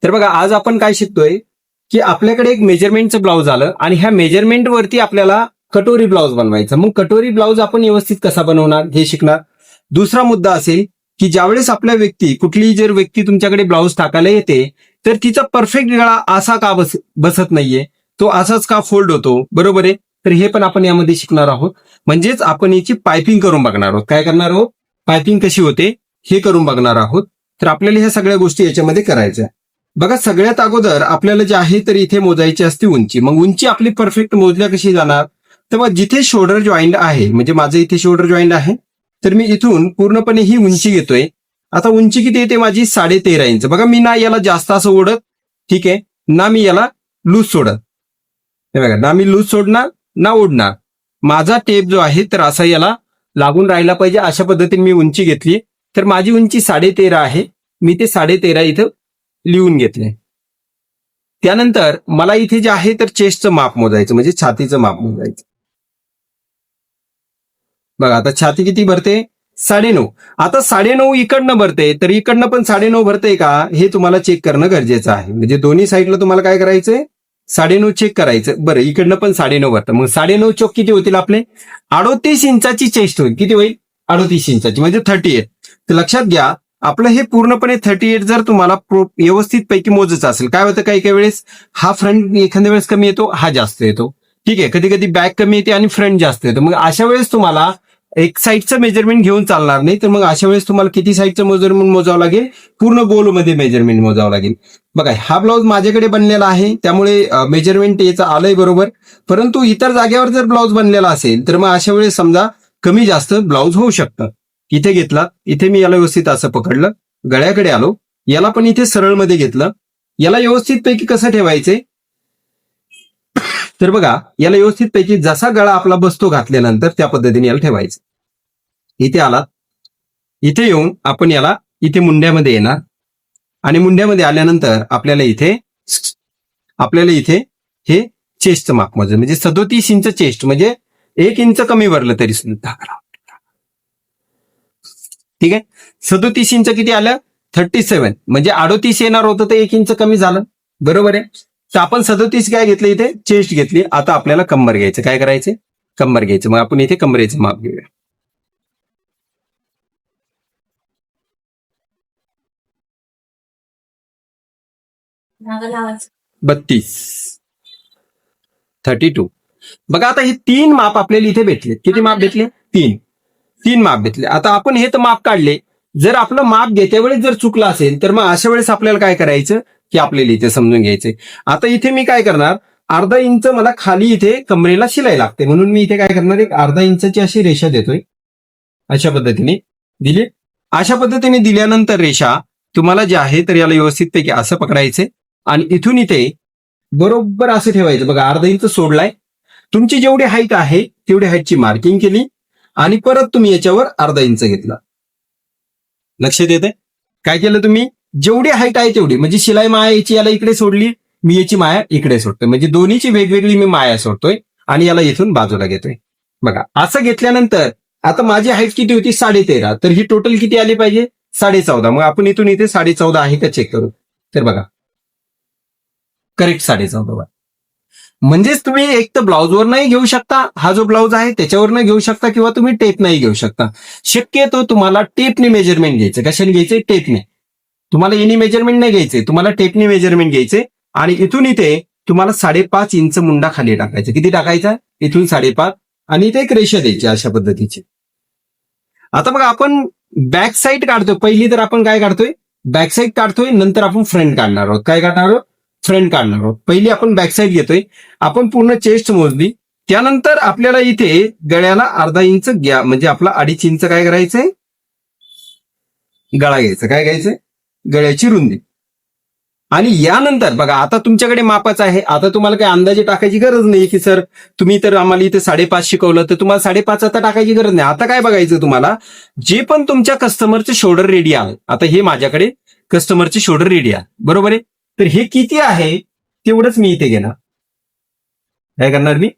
तर बघा आज आपण काय शिकतोय की आपल्याकडे एक मेजरमेंटचं ब्लाऊज आलं आणि ह्या मेजरमेंट वरती आपल्याला कटोरी ब्लाऊज बनवायचा. मग कटोरी ब्लाऊज आपण व्यवस्थित कसा बनवणार हे शिकणार. दुसरा मुद्दा असेल की ज्यावेळेस आपल्या कुठलीही जर व्यक्ती तुमच्याकडे ब्लाऊज टाकायला येते तर तिचा परफेक्ट गळा असा का बसत नाहीये, तो असाच का फोल्ड होतो, बरोबर आहे. तर हे पण आपण यामध्ये शिकणार आहोत. म्हणजेच आपण याची पायपिंग करून बघणार आहोत. काय करणार आहोत? पायपिंग कशी होते हे करून बघणार आहोत. तर आपल्याला ह्या सगळ्या गोष्टी याच्यामध्ये करायच्या. बघा सगळ्यात अगोदर आपल्याला जे आहे तर इथे मोजायची असते उंची. मग उंची आपली परफेक्ट मोजल्या कशी जाणार? तेव्हा जिथे शोल्डर जॉईंट आहे, म्हणजे माझं इथे शोल्डर जॉईंट आहे, तर मी इथून पूर्णपणे ही उंची घेतोय. आता उंची किती येते माझी? 13.5 इंच. बघा मी ना याला जास्त असं ओढत, ठीक आहे, ना मी याला लूज सोडत. हे बघा, ना मी लूज सोडणार ना ओढणार. माझा टेप जो आहे तर असा याला लागून राहिला पाहिजे अशा पद्धतीने मी उंची घेतली. तर माझी उंची 13.5 आहे. मी ते 13.5 इथं लिहून घेतले. त्यानंतर मला इथे जे आहे तर चेस्टचं माप मोजायचं, म्हणजे छातीचं माप मोजायचं. बघा आता छाती किती भरते? 9.5. आता 9.5 इकडनं भरते तर इकडनं पण 9.5 भरते का हे तुम्हाला चेक करणं गरजेचं आहे. म्हणजे दोन्ही साईडला तुम्हाला काय करायचंय? 9.5 चेक करायचं. बरं इकडनं पण 9.5 भरतं. मग 9.5 चोक किती होतील आपले? 38 इंचाची चेस्ट होईल. किती होईल? 38 इंचाची, म्हणजे 38. तर लक्षात घ्या आपलं हे पूर्णपणे 38 जर तुम्हाला व्यवस्थित पैकी मोजायचं असेल, काय होतं काही काही वेळेस हा फ्रंट एखाद्या वेळेस कमी येतो, हा जास्त येतो, ठीक आहे. कधी कधी बॅक कमी येते आणि फ्रंट जास्त येतो. मग अशा वेळेस तुम्हाला एक साईडचं मेजरमेंट घेऊन चालणार नाही. तर मग अशा वेळेस तुम्हाला किती साईडचं मेजरमेंट मोजावं लागेल? पूर्ण गोलमध्ये मेजरमेंट मोजावं लागेल. बघा हा ब्लाऊज माझ्याकडे बनलेला आहे त्यामुळे मेजरमेंट याचं आलंय बरोबर. परंतु इतर जागेवर जर ब्लाऊज बनलेला असेल तर मग अशा वेळेस समजा कमी जास्त ब्लाऊज होऊ शकतं. इथे घेतला, इथे मी याला व्यवस्थित असं पकडलं, गळ्याकडे आलो, याला पण इथे सरळमध्ये घेतलं. याला व्यवस्थित पैकी कसं ठेवायचंय? तर बघा याला व्यवस्थित पैकी जसा गळा आपला बसतो घातल्यानंतर त्या पद्धतीने याला ठेवायचं. इथे आला, इथे येऊन आपण याला इथे मुंड्यामध्ये येणार आणि मुंड्यामध्ये आल्यानंतर आपल्याला इथे हे चेस्टचं माप मोजायचं. म्हणजे 37 इंच चेस्ट, म्हणजे 1 इंच कमी भरलं तरी सुद्धा ठीक आहे. 37 इंच किती आलं? 37. म्हणजे 38 येणार होतं तर 1 इंच कमी झालं, बरोबर आहे. तर आपण 37 काय घेतलं? इथे चेस्ट घेतली. आता आपल्याला कंबर घ्यायचं. काय करायचं? कंबर घ्यायचं. मग आपण इथे कमरेचं माप घेऊया. 32, 32. बघा आता हे 3 माप आपल्याला इथे भेटले. किती माप भेटले? 3 माप भेटले. आता आपण हे तर माप काढले. जर आपलं माप घेत्या वेळेस जर चुकलं असेल तर मग अशा वेळेस आपल्याला काय करायचं की आपल्याला इथे समजून घ्यायचंय. आता इथे मी काय करणार? अर्धा इंच मला खाली इथे कमरेला शिलाई लागते, म्हणून मी इथे काय करणार? एक अर्धा इंचाची अशी रेषा देतोय. अशा पद्धतीने दिली. अशा पद्धतीने दिल्यानंतर रेषा तुम्हाला जे आहे तर याला व्यवस्थित पैकी असं पकडायचे आणि इथून इथे बरोबर असं ठेवायचं. बघा अर्धा इंच सोडलाय. तुमची जेवढी हाईट आहे तेवढी हाईटची मार्किंग केली आणि परत तुम्ही याच्यावर अर्धा इंच घेतला. लक्षात येते? काय केलं तुम्ही? जेवढी हाईट आहे तेवढी, म्हणजे शिलाई माया याची याला इकडे सोडली, मी याची माया इकडे सोडतोय, म्हणजे दोन्हीची वेगवेगळी मी माया सोडतोय आणि याला इथून बाजूला घेतोय. बघा असं घेतल्यानंतर आता माझी हाईट किती होती? 13.5. तर ही टोटल किती आली पाहिजे? 14.5. मग आपण इथून इथे 14.5 आहे का चेक करू. तर बघा करेक्ट 14.5. म्हणजेच तुम्ही एक तर ब्लाऊजवर नाही घेऊ शकता, हा जो ब्लाऊज आहे त्याच्यावर नाही घेऊ शकता, किंवा तुम्ही टेप नाही घेऊ शकता. शक्यतो तुम्हाला टेपने मेजरमेंट घ्यायचं. कशाने घ्यायचे? टेपने. तुम्हाला एनी मेजरमेंट नाही घ्यायचे, तुम्हाला टेपने मेजरमेंट घ्यायचे. आणि इथून इथे तुम्हाला 5.5 इंच मुंडा खाली टाकायचा. किती टाकायचा? इथून 5.5. आणि इथे एक रेषा द्यायची अशा पद्धतीची. आता बघा आपण बॅक साईड काढतोय. पहिली तर आपण काय काढतोय? बॅक साईड काढतोय. नंतर आपण फ्रंट काढणार आहोत. काय काढणार आहोत? फ्रंट काढणार आहोत. पहिली आपण बॅक साईड घेतोय. आपण पूर्ण चेस्ट मोजली. त्यानंतर आपल्याला इथे गळ्याला अर्धा इंच घ्या, म्हणजे आपला 2.5 इंच काय करायचंय? गळा घ्यायचं. काय घ्यायचंय? गळ्याची रुंदी. आणि यानंतर बघा आता तुमच्याकडे मापाच आहे. आता तुम्हाला काही अंदाजे टाकायची गरज नाही की सर तुम्ही तर आम्हाला इथे 5.5 शिकवलं तर तुम्हाला 5.5 आता टाकायची गरज नाही. आता काय बघायचं तुम्हाला? जे पण तुमच्या कस्टमरचे शोल्डर रेडिया आहे. आता हे माझ्याकडे कस्टमरचे शोल्डर रेडिया, बरोबर आहे. तर हे किती आहे तेवढंच मी इथे घेणार. काय करणार? मी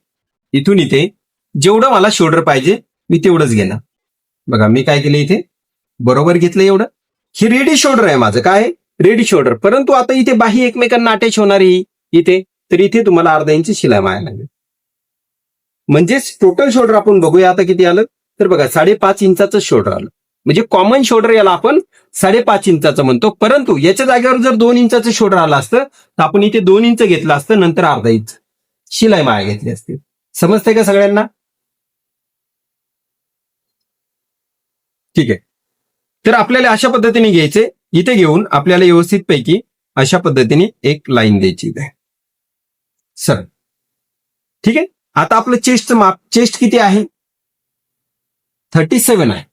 इथून इथे जेवढं मला शोल्डर पाहिजे मी तेवढंच घेणार. बघा मी काय केलं? इथे बरोबर घेतलं एवढं. हे रेडी शोल्डर आहे माझं. काय? Ready shoulder. परंतु आता इथे बाही एकमेकांना अटॅच होणार आहे इथे, तर इथे तुम्हाला अर्धा इंच शिलाई मारायला लागेल. म्हणजेच टोटल शोल्डर आपण बघूया आता किती आलं, तर बघा 5.5 इंचाचं शोल्डर आलं. म्हणजे कॉमन शोल्डर याला आपण 5.5 इंचाचं म्हणतो. परंतु याच्या जागेवर जर 2 इंचाचं शोल्डर आलं असतं तर आपण इथे 2 इंच घेतलं असतं, नंतर अर्धा इंच शिलाई माया घेतली असते. समजतंय का सगळ्यांना? ठीक आहे. तर आपल्याला अशा पद्धतीने घ्यायचे, इथे घेऊन आपल्याला व्यवस्थित पैकी अशा पद्धतीने एक लाईन द्यायची आहे सर. ठीक आहे. आता आपलं चेस्टचं माप, चेस्ट किती आहे? 37 आहे.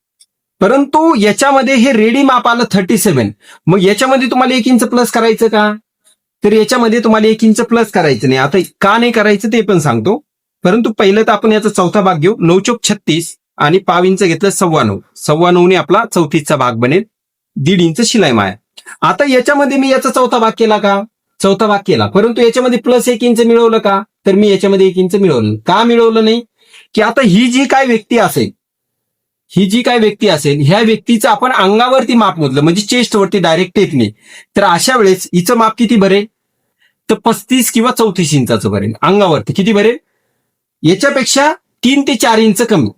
परंतु याच्यामध्ये हे रेडी माप आलं 37. मग याच्यामध्ये तुम्हाला 1 इंच प्लस करायचं का? तर याच्यामध्ये तुम्हाला 1 इंच प्लस करायचं नाही. आता का नाही करायचं ते पण सांगतो. परंतु पहिलं तर आपण याचा चौथा भाग घेऊ. 9 चौक 36 आणि पाव इंच घेतलं 9.25. 9.25 आपला 34चा भाग बनेल. 1.5 इंच शिलाई माया. आता याच्यामध्ये मी याचा चौथा भाग केला का? चौथा भाग केला. परंतु याच्यामध्ये प्लस 1 इंच मिळवलं का? तर मी याच्यामध्ये 1 इंच मिळवलं. का मिळवलं नाही? की आता ही जी काय व्यक्ती असेल, ह्या व्यक्तीचं आपण अंगावरती माप मोजलं, म्हणजे चेस्टवरती डायरेक्ट येत नाही. तर अशा वेळेस हिचं माप किती भरेल? तर 35 किंवा 34 इंचाचं भरेल. अंगावरती किती भरेल? याच्यापेक्षा 3 ते 4 इंच कमी.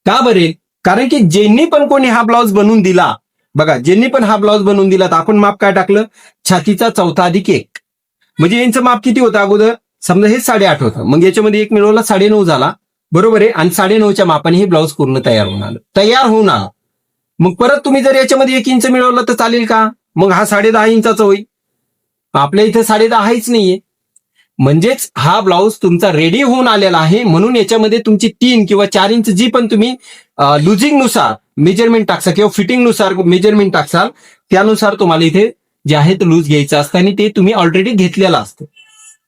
का भरेल? कारण की ज्यांनी पण कोणी हा ब्लाऊज बनवून दिला, बघा ज्यांनी पण हा ब्लाऊज बनवून दिला तर आपण माप काय टाकलं? छातीचा चौथा अधिक 1. म्हणजे यांचं माप किती होतं अगोदर? समजा हे 8.5 होतं, मग याच्यामध्ये 1 मिळवला 9.5 झाला. बरोबर आहे. आणि 9.5च्या मापाने हे ब्लाऊज पूर्ण तयार होऊन आलं. मग परत तुम्ही जर याच्यामध्ये 1 इंच मिळवलं तर चालेल का? मग हा 10.5 इंचाचा होईल. आपल्या इथे 10.5 आहेच नाहीये. म्हणजेच हा ब्लाऊज तुमचा रेडी होऊन आलेला आहे, म्हणून याच्यामध्ये तुमची 3 किंवा 4 इंच जी पण तुम्ही लुजिंग नुसार मेजरमेंट टाकसाल किंवा फिटिंग नुसार मेजरमेंट टाकसाल, त्यानुसार तुम्हाला इथे जे आहे ते लूज घ्यायचं असतं आणि ते तुम्ही ऑलरेडी घेतलेलं असतं.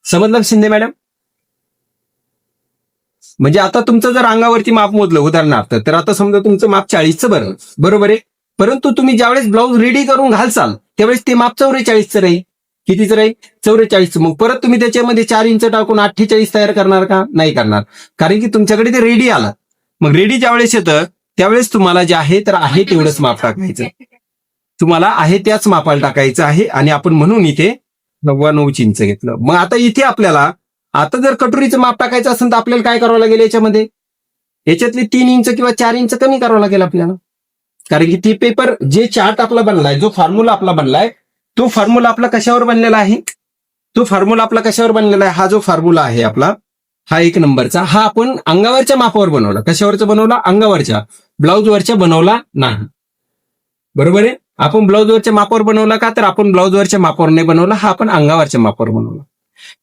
समजलं शिंदे मॅडम? म्हणजे आता तुमचं जर अंगावरती माप मोजलं उदाहरणार्थ, तर आता समजा तुमचं माप 40चं बरोबर आहे. परंतु तुम्ही ज्यावेळेस ब्लाऊज रेडी करून घालसाल त्यावेळेस ते माप 44चं राहील. कितीचं राहील? 44चं. मग परत तुम्ही त्याच्यामध्ये 4 इंच टाकून 48 तयार करणार का? नाही करणार. कारण की तुमच्याकडे ते रेडी आलं. मग रेडी ज्यावेळेस येतं त्यावेळेस तुम्हाला जे आहे तर आहे तेवढंच माप टाकायचं. तुम्हाला आहे त्याच मापाला टाकायचं आहे. आणि आपण म्हणून इथे 9.9 इंच घेतलं. मग आता इथे आपल्याला आता जर कटोरीचं माप टाकायचं असेल तर आपल्याला काय करावं लागेल? याच्यातले 3 इंच किंवा 4 इंच कमी करावं लागेल आपल्याला. कारण की ती पेपर जे चार्ट आपला बनलाय, जो फॉर्म्युला आपला बनलाय, तो फॉर्म्युला आपला कशावर बनलेला आहे? हा जो फॉर्म्युला आहे आपला, हा 1 नंबरचा, हा आपण अंगावरच्या मापावर बनवला. कशावरचा बनवला? अंगावरच्या. ब्लाऊजवरच्या बनवला नाही. बरोबर आहे. आपण ब्लाऊजवरच्या मापावर बनवला का? तर आपण ब्लाऊजवरच्या मापावर नाही बनवला, हा आपण अंगावरच्या मापावर बनवला.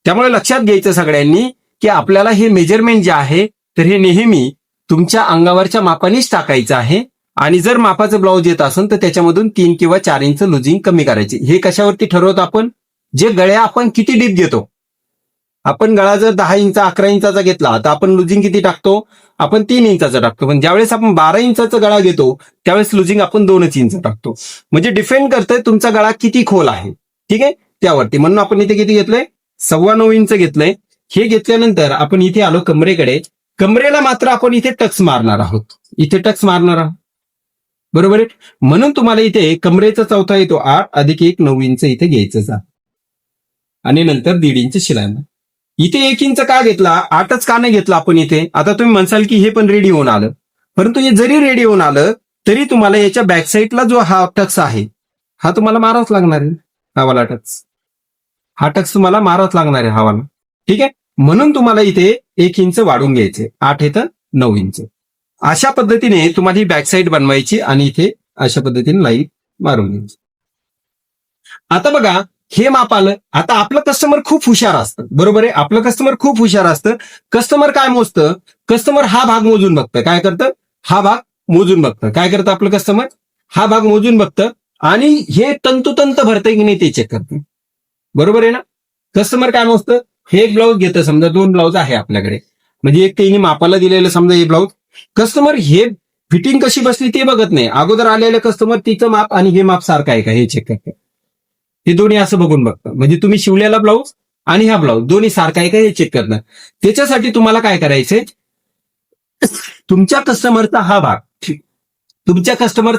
त्यामुळे लक्षात घ्यायचं सगळ्यांनी की आपल्याला हे मेजरमेंट जे आहे तर हे नेहमी तुमच्या अंगावरच्या मापानेच टाकायचं आहे. आणि जर मापाचं ब्लाऊज येत असेल तर त्याच्यामधून 3 किंवा 4 इंच लुजिंग कमी करायची. हे कशावरती ठरवतो आपण? जे गळ्या आपण किती डीप घेतो. आपण गळा जर 10 इंच 11 इंचाचा घेतला तर आपण लुजिंग किती टाकतो? आपण 3 इंचाचं टाकतो. पण ज्यावेळेस आपण 12 इंचाचा गळा घेतो त्यावेळेस लुजिंग आपण 2 इंच टाकतो. म्हणजे डिपेंड करतंय तुमचा गळा किती खोल आहे. ठीक आहे, त्यावरती. म्हणून आपण इथे किती घेतलंय? 9.25 इंच घेतलंय. हे घेतल्यानंतर आपण इथे आलो कमरेकडे. कमरेला मात्र आपण इथे टक्स मारणार आहोत. बरोबर आहे. म्हणून तुम्हाला इथे कमरेचा चौथा येतो 8 अधिक 1 9 इंच इथे घ्यायचं आणि नंतर 1.5 इंच शिलाई. इथे 1 इंच का घेतला? 8च का नाही घेतला आपण इथे? आता तुम्ही म्हणसाल की हे पण रेडी होऊन आलं. परंतु हे जरी रेडी होऊन आलं तरी तुम्हाला याच्या बॅक साईडला जो हा टक्स आहे हा तुम्हाला मारावाच लागणार आहे. हा टक्स तुम्हाला मारावाच लागणार आहे हावाला. ठीक आहे. म्हणून तुम्हाला इथे 1 इंच वाढून घ्यायचे. 8 येतं 9 इंच. अशा पद्धतीने तुम्हाला ही बॅक साईड बनवायची आणि इथे अशा पद्धतीने लाईन मारून घ्यायची. आता बघा हे माप आलं. आता आपलं कस्टमर खूप हुशार असतं. बरोबर आहे. आपलं कस्टमर खूप हुशार असतं. कस्टमर काय मोजतं? कस्टमर हा भाग मोजून बघतं. काय करतं? हा भाग मोजून बघतं. काय करतं आपलं कस्टमर? हा भाग मोजून बघतं आणि हे तंतोतंत भरतंय की नाही ते चेक करतं. बरोबर आहे ना? कस्टमर काय मोजतं? हे एक ब्लाऊज घेतं. समजा 2 ब्लाऊज आहे आपल्याकडे, म्हणजे एक त्यांनी मापाला दिलेलं समजा हे ब्लाऊज. कस्टमर हे फिटिंग कशी बसली ते बघत नाही. अगोदर आलेलं कस्टमर तिचं माप आणि हे माप सारखं आहे का हे चेक करतं. हे दोन्ही असं बघून बघतं. म्हणजे तुम्ही शिवलेला ब्लाऊज आणि हा ब्लाऊज दोन्ही सारखा आहे का हे चेक करणं. त्याच्यासाठी तुम्हाला काय करायचंय? तुमच्या कस्टमरचा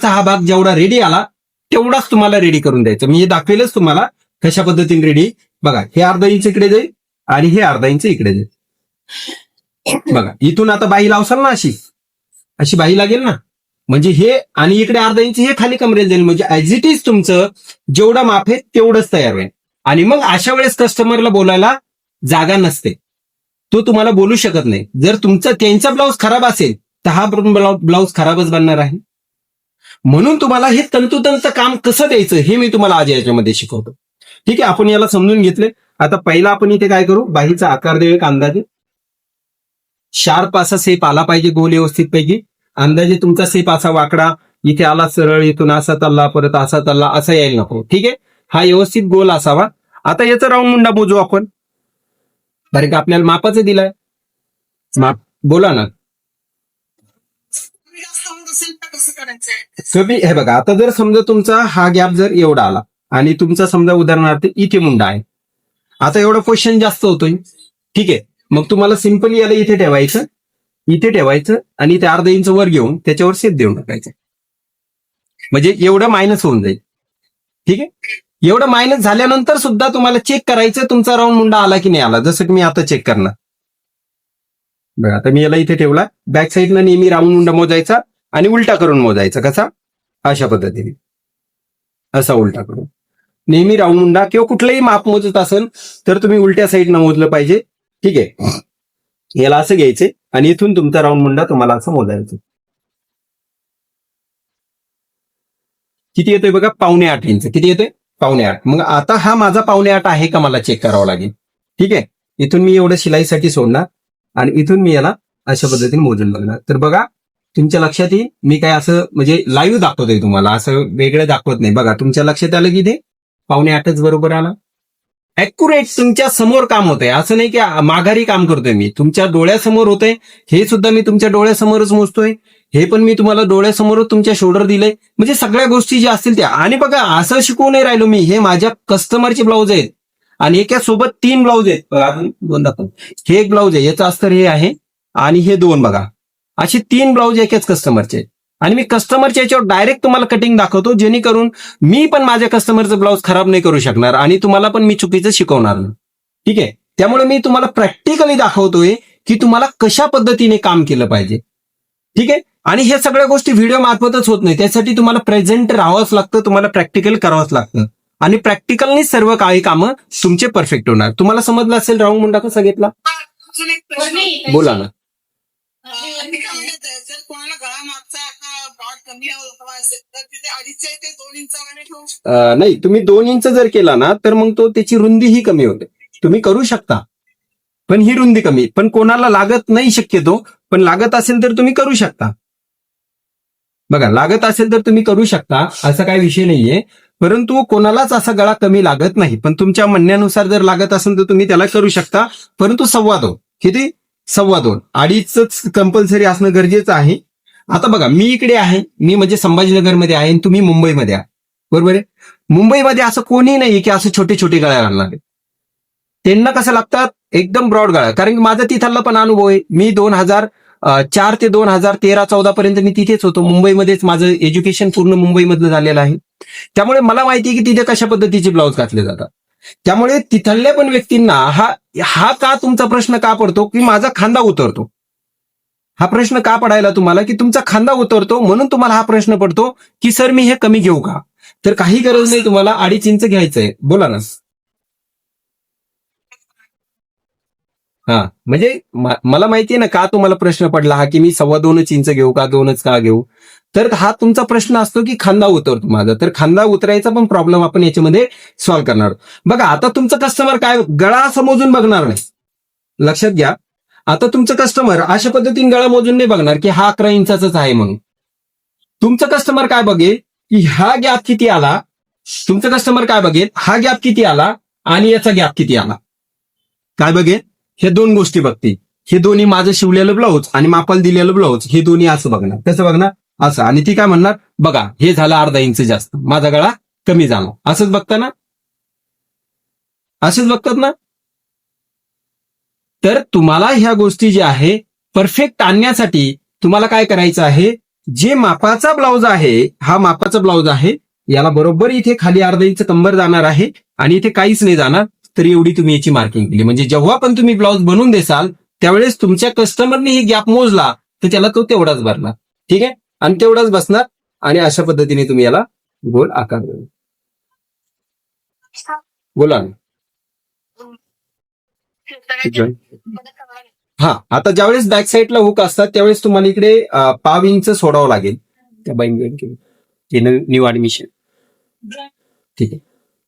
हा भाग जेवढा रेडी आला तेवढाच तुम्हाला रेडी करून द्यायचं. मी हे दाखवेलच तुम्हाला कशा पद्धतीने रेडी. बघा, हे अर्धा इंच इकडे जाईल आणि हे अर्धा इंच इकडे जाईल. बघा, इथून आता बाही लावसाल ना, अशी बाही लागेल ना, म्हणजे हे आणि इकडे अर्धा इंच हे खाली कमरेला जाईल. म्हणजे ऍज इट इज तुमचं जेवढं माप आहे तेवढंच तयार होईल. आणि मग अशा वेळेस कस्टमरला बोलायला जागा नसते, तो तुम्हाला बोलू शकत नाही. जर तुमचा त्यांचा ब्लाऊज खराब असेल तर हा ब्लाऊज खराबच बनणार आहे. म्हणून तुम्हाला हे तंतोतंत काम कसं द्यायचं हे मी तुम्हाला आज याच्यामध्ये शिकवतो. ठीक आहे, आपण याला समजून घेतले. आता पहिला आपण इथे काय करू, बाहीचा आकार देऊ एक अंदाजे. शार्प असा सेप आला पाहिजे, गोल व्यवस्थित पैकी. अंदाजे तुमचा सेप असा वाकडा इथे आला, सरळ इथून असा तल्ला, परत असा तल्ला, असा यायला नको. ठीक आहे, हा व्यवस्थित गोल असावा. आता याचा राऊंड मुंडा मोजू आपण. बरं का, आपल्याला मापाचं दिलाय माप, बोला ना. कमी, हे बघा, आता जर समजा तुमचा हा गॅप जर एवढा आला आणि तुमचा समजा उदाहरणार्थ इथे मुंडा आहे, आता एवढा क्वेश्चन जास्त होतोय. ठीक आहे, मग तुम्हाला सिंपली याला इथे ठेवायचं आणि इथे अर्धा इंच वर घेऊन त्याच्यावर शेप देऊन टाकायचं. म्हणजे एवढं मायनस होऊन जाईल. ठीक आहे, एवढं मायनस झाल्यानंतर सुद्धा तुम्हाला चेक करायचं तुमचा राऊंड मुंडा आला की नाही आला. जसं की मी आता चेक करणार. बघा, आता मी याला इथे ठेवला. बॅक साईडनं नेहमी राऊंड मुंडा मोजायचा आणि उलटा करून मोजायचा. कसा, अशा पद्धतीने, असा उलटा करून. नेहमी राऊंड मुंडा किंवा कुठलंही माप मोजत असेल तर तुम्ही उलट्या साईडनं मोजलं पाहिजे. ठीक आहे, याला असं घ्यायचे आणि इथून तुमचा राऊंड मुंडा तुम्हाला असं मोजायचं. किती येतोय बघा, 7.25 इंच. किती येतोय, 7.25. मग आता हा माझा 7.25 आहे का मला चेक करावं लागेल. ठीक आहे, इथून मी एवढं शिलाईसाठी सोडणार आणि इथून मी याला अशा पद्धतीने मोजून बघणार. तर बघा, तुमच्या लक्षात येईल, मी काय असं म्हणजे लाईव्ह दाखवतोय तुम्हाला, असं वेगळं दाखवत नाही. बघा, तुमच्या लक्षात आलं की ते 7.25 बरोबर आला. ऍक्युरेट तुमच्या समोर काम होतंय, असं नाही की माघारी काम करतोय मी, तुमच्या डोळ्यासमोर होतंय. हे सुद्धा मी तुमच्या डोळ्यासमोरच मोजतोय, हे पण मी तुम्हाला डोळ्यासमोरच तुमच्या शोल्डर दिलंय. म्हणजे सगळ्या गोष्टी ज्या असतील त्या. आणि बघा, असं शिकवू नाही राहिलो मी, हे माझ्या कस्टमरचे ब्लाऊज आहेत आणि एका सोबत 3 ब्लाऊज आहेत. बघा, दोन दाखव. हे एक ब्लाऊज आहे, याचं अस्तर हे आहे आणि हे 2 बघा, असे 3 ब्लाऊज एकाच कस्टमरचे. आणि मी कस्टमरच्या याच्यावर डायरेक्ट तुम्हाला कटिंग दाखवतो, जेणेकरून मी पण माझ्या कस्टमरचं ब्लाऊज खराब नाही करू शकणार आणि तुम्हाला पण मी चुकीचं शिकवणार नाही. ठीक आहे, त्यामुळे मी तुम्हाला प्रॅक्टिकली दाखवतोय की तुम्हाला कशा पद्धतीने काम केलं पाहिजे. ठीक आहे, आणि हे सगळ्या गोष्टी व्हिडिओ मार्फतच होत नाही, त्यासाठी तुम्हाला प्रेझेंट राहावंच लागतं, तुम्हाला प्रॅक्टिकल करावंच लागतं आणि प्रॅक्टिकलनी सर्व काही कामं तुमचे परफेक्ट होणार. तुम्हाला समजलं असेल राऊंड मुंडा कसा घेतला. बोला ना. जर कोणाला गळा मागचा कमी हवा असेल तर तिथे 2.5 ते 2 इंच नाही, तुम्ही 2 इंच जर केला ना तर मग तो त्याची रुंदी ही कमी होते. तुम्ही करू शकता, पण ही रुंदी कमी. पण कोणाला लागत नाही शक्यतो, पण लागत असेल तर तुम्ही करू शकता. बघा, लागत असेल तर तुम्ही करू शकता, असा काही विषय नाहीये. परंतु कोणालाच असा गळा कमी लागत नाही. पण तुमच्या म्हणण्यानुसार जर लागत असेल तर तुम्ही त्याला करू शकता. परंतु 2.25, किती, 2.25, 2.5च कंपल्सरी असणं गरजेचं आहे. आता बघा, मी इकडे आहे, मी म्हणजे संभाजीनगरमध्ये आहे आणि तुम्ही मुंबईमध्ये आहे, बरोबर आहे. मुंबईमध्ये असं कोणी नाही की असं छोटे छोटे गळ्या घालणार आहे. त्यांना कसं लागतात, एकदम ब्रॉड गळा. कारण की माझा तिथला पण अनुभव आहे. मी 2004 ते 2013-14 पर्यंत मी तिथेच होतो, मुंबईमध्येच. माझं एज्युकेशन पूर्ण मुंबईमधलं झालेलं आहे. त्यामुळे मला माहिती आहे की तिथे कशा पद्धतीचे ब्लाऊज घातले जातात. त्यामुळे तिथल्या पण व्यक्तींना हा का तुमचा प्रश्न का पडतो की माझा खांदा उतरतो. हा प्रश्न का पडायला तुम्हाला की तुमचा खांदा उतरतो, म्हणून तुम्हाला हा प्रश्न पडतो की सर मी हे कमी घेऊ का. तर काही गरज नाही, तुम्हाला 2.5 इंच घ्यायचंय. बोला ना. हा, म्हणजे मला माहितीये ना का तुम्हाला प्रश्न पडला हा की मी 2.25 इंच घेऊ का, 2च का घेऊ. तर हा तुमचा प्रश्न असतो की खांदा उतरतो माझा. तर खांदा उतरायचा पण प्रॉब्लेम आपण याच्यामध्ये सॉल्व्ह करणार. बघा, आता तुमचं कस्टमर काय गळा असं मोजून बघणार नाही, लक्षात घ्या. आता तुमचं कस्टमर अशा पद्धतीने गळा मोजून नाही बघणार की हा 11 इंचाचाच आहे म्हणून. तुमचं कस्टमर काय बघेल की हा गॅप किती आला. तुमचं कस्टमर काय बघेल, हा गॅप किती आला आणि याचा गॅप किती आला. काय बघेल, हे 2 गोष्टी बघतील. हे दोन्ही माझं शिवलेलं ब्लाऊज आणि मापाला दिलेलं ब्लाऊज, हे दोन्ही असं बघणार. कसं बघणार, असं. आणि ती काय म्हणणार, बघा हे झालं 1/2 इंच जास्त, माझा गळा कमी झाला. असंच बघता ना, असेच बघतात ना. तर तुम्हाला ह्या गोष्टी ज्या आहे परफेक्ट आणण्यासाठी तुम्हाला काय करायचं आहे, जे मापाचा ब्लाऊज आहे, हा मापाचा ब्लाऊज आहे, याला बरोबर इथे खाली अर्धा इंच कंबर जाणार आहे आणि इथे काहीच नाही जाणार, तर एवढी तुम्ही याची मार्किंग केली. म्हणजे जेव्हा पण तुम्ही ब्लाऊज बनवून देसाल त्यावेळेस तुमच्या कस्टमरने ही गॅप मोजला तर त्याला तो तेवढाच भरणार. ठीक आहे, आणि तेवढाच बसणार. आणि अशा पद्धतीने तुम्ही याला गोल आकार देऊ. बोला ना. हा, आता ज्यावेळेस बॅक साईडला हुक असतात त्यावेळेस तुम्हाला इकडे पाव इंच सोडावं लागेल. त्या बाईंग न्यू ऍडमिशन. ठीक आहे,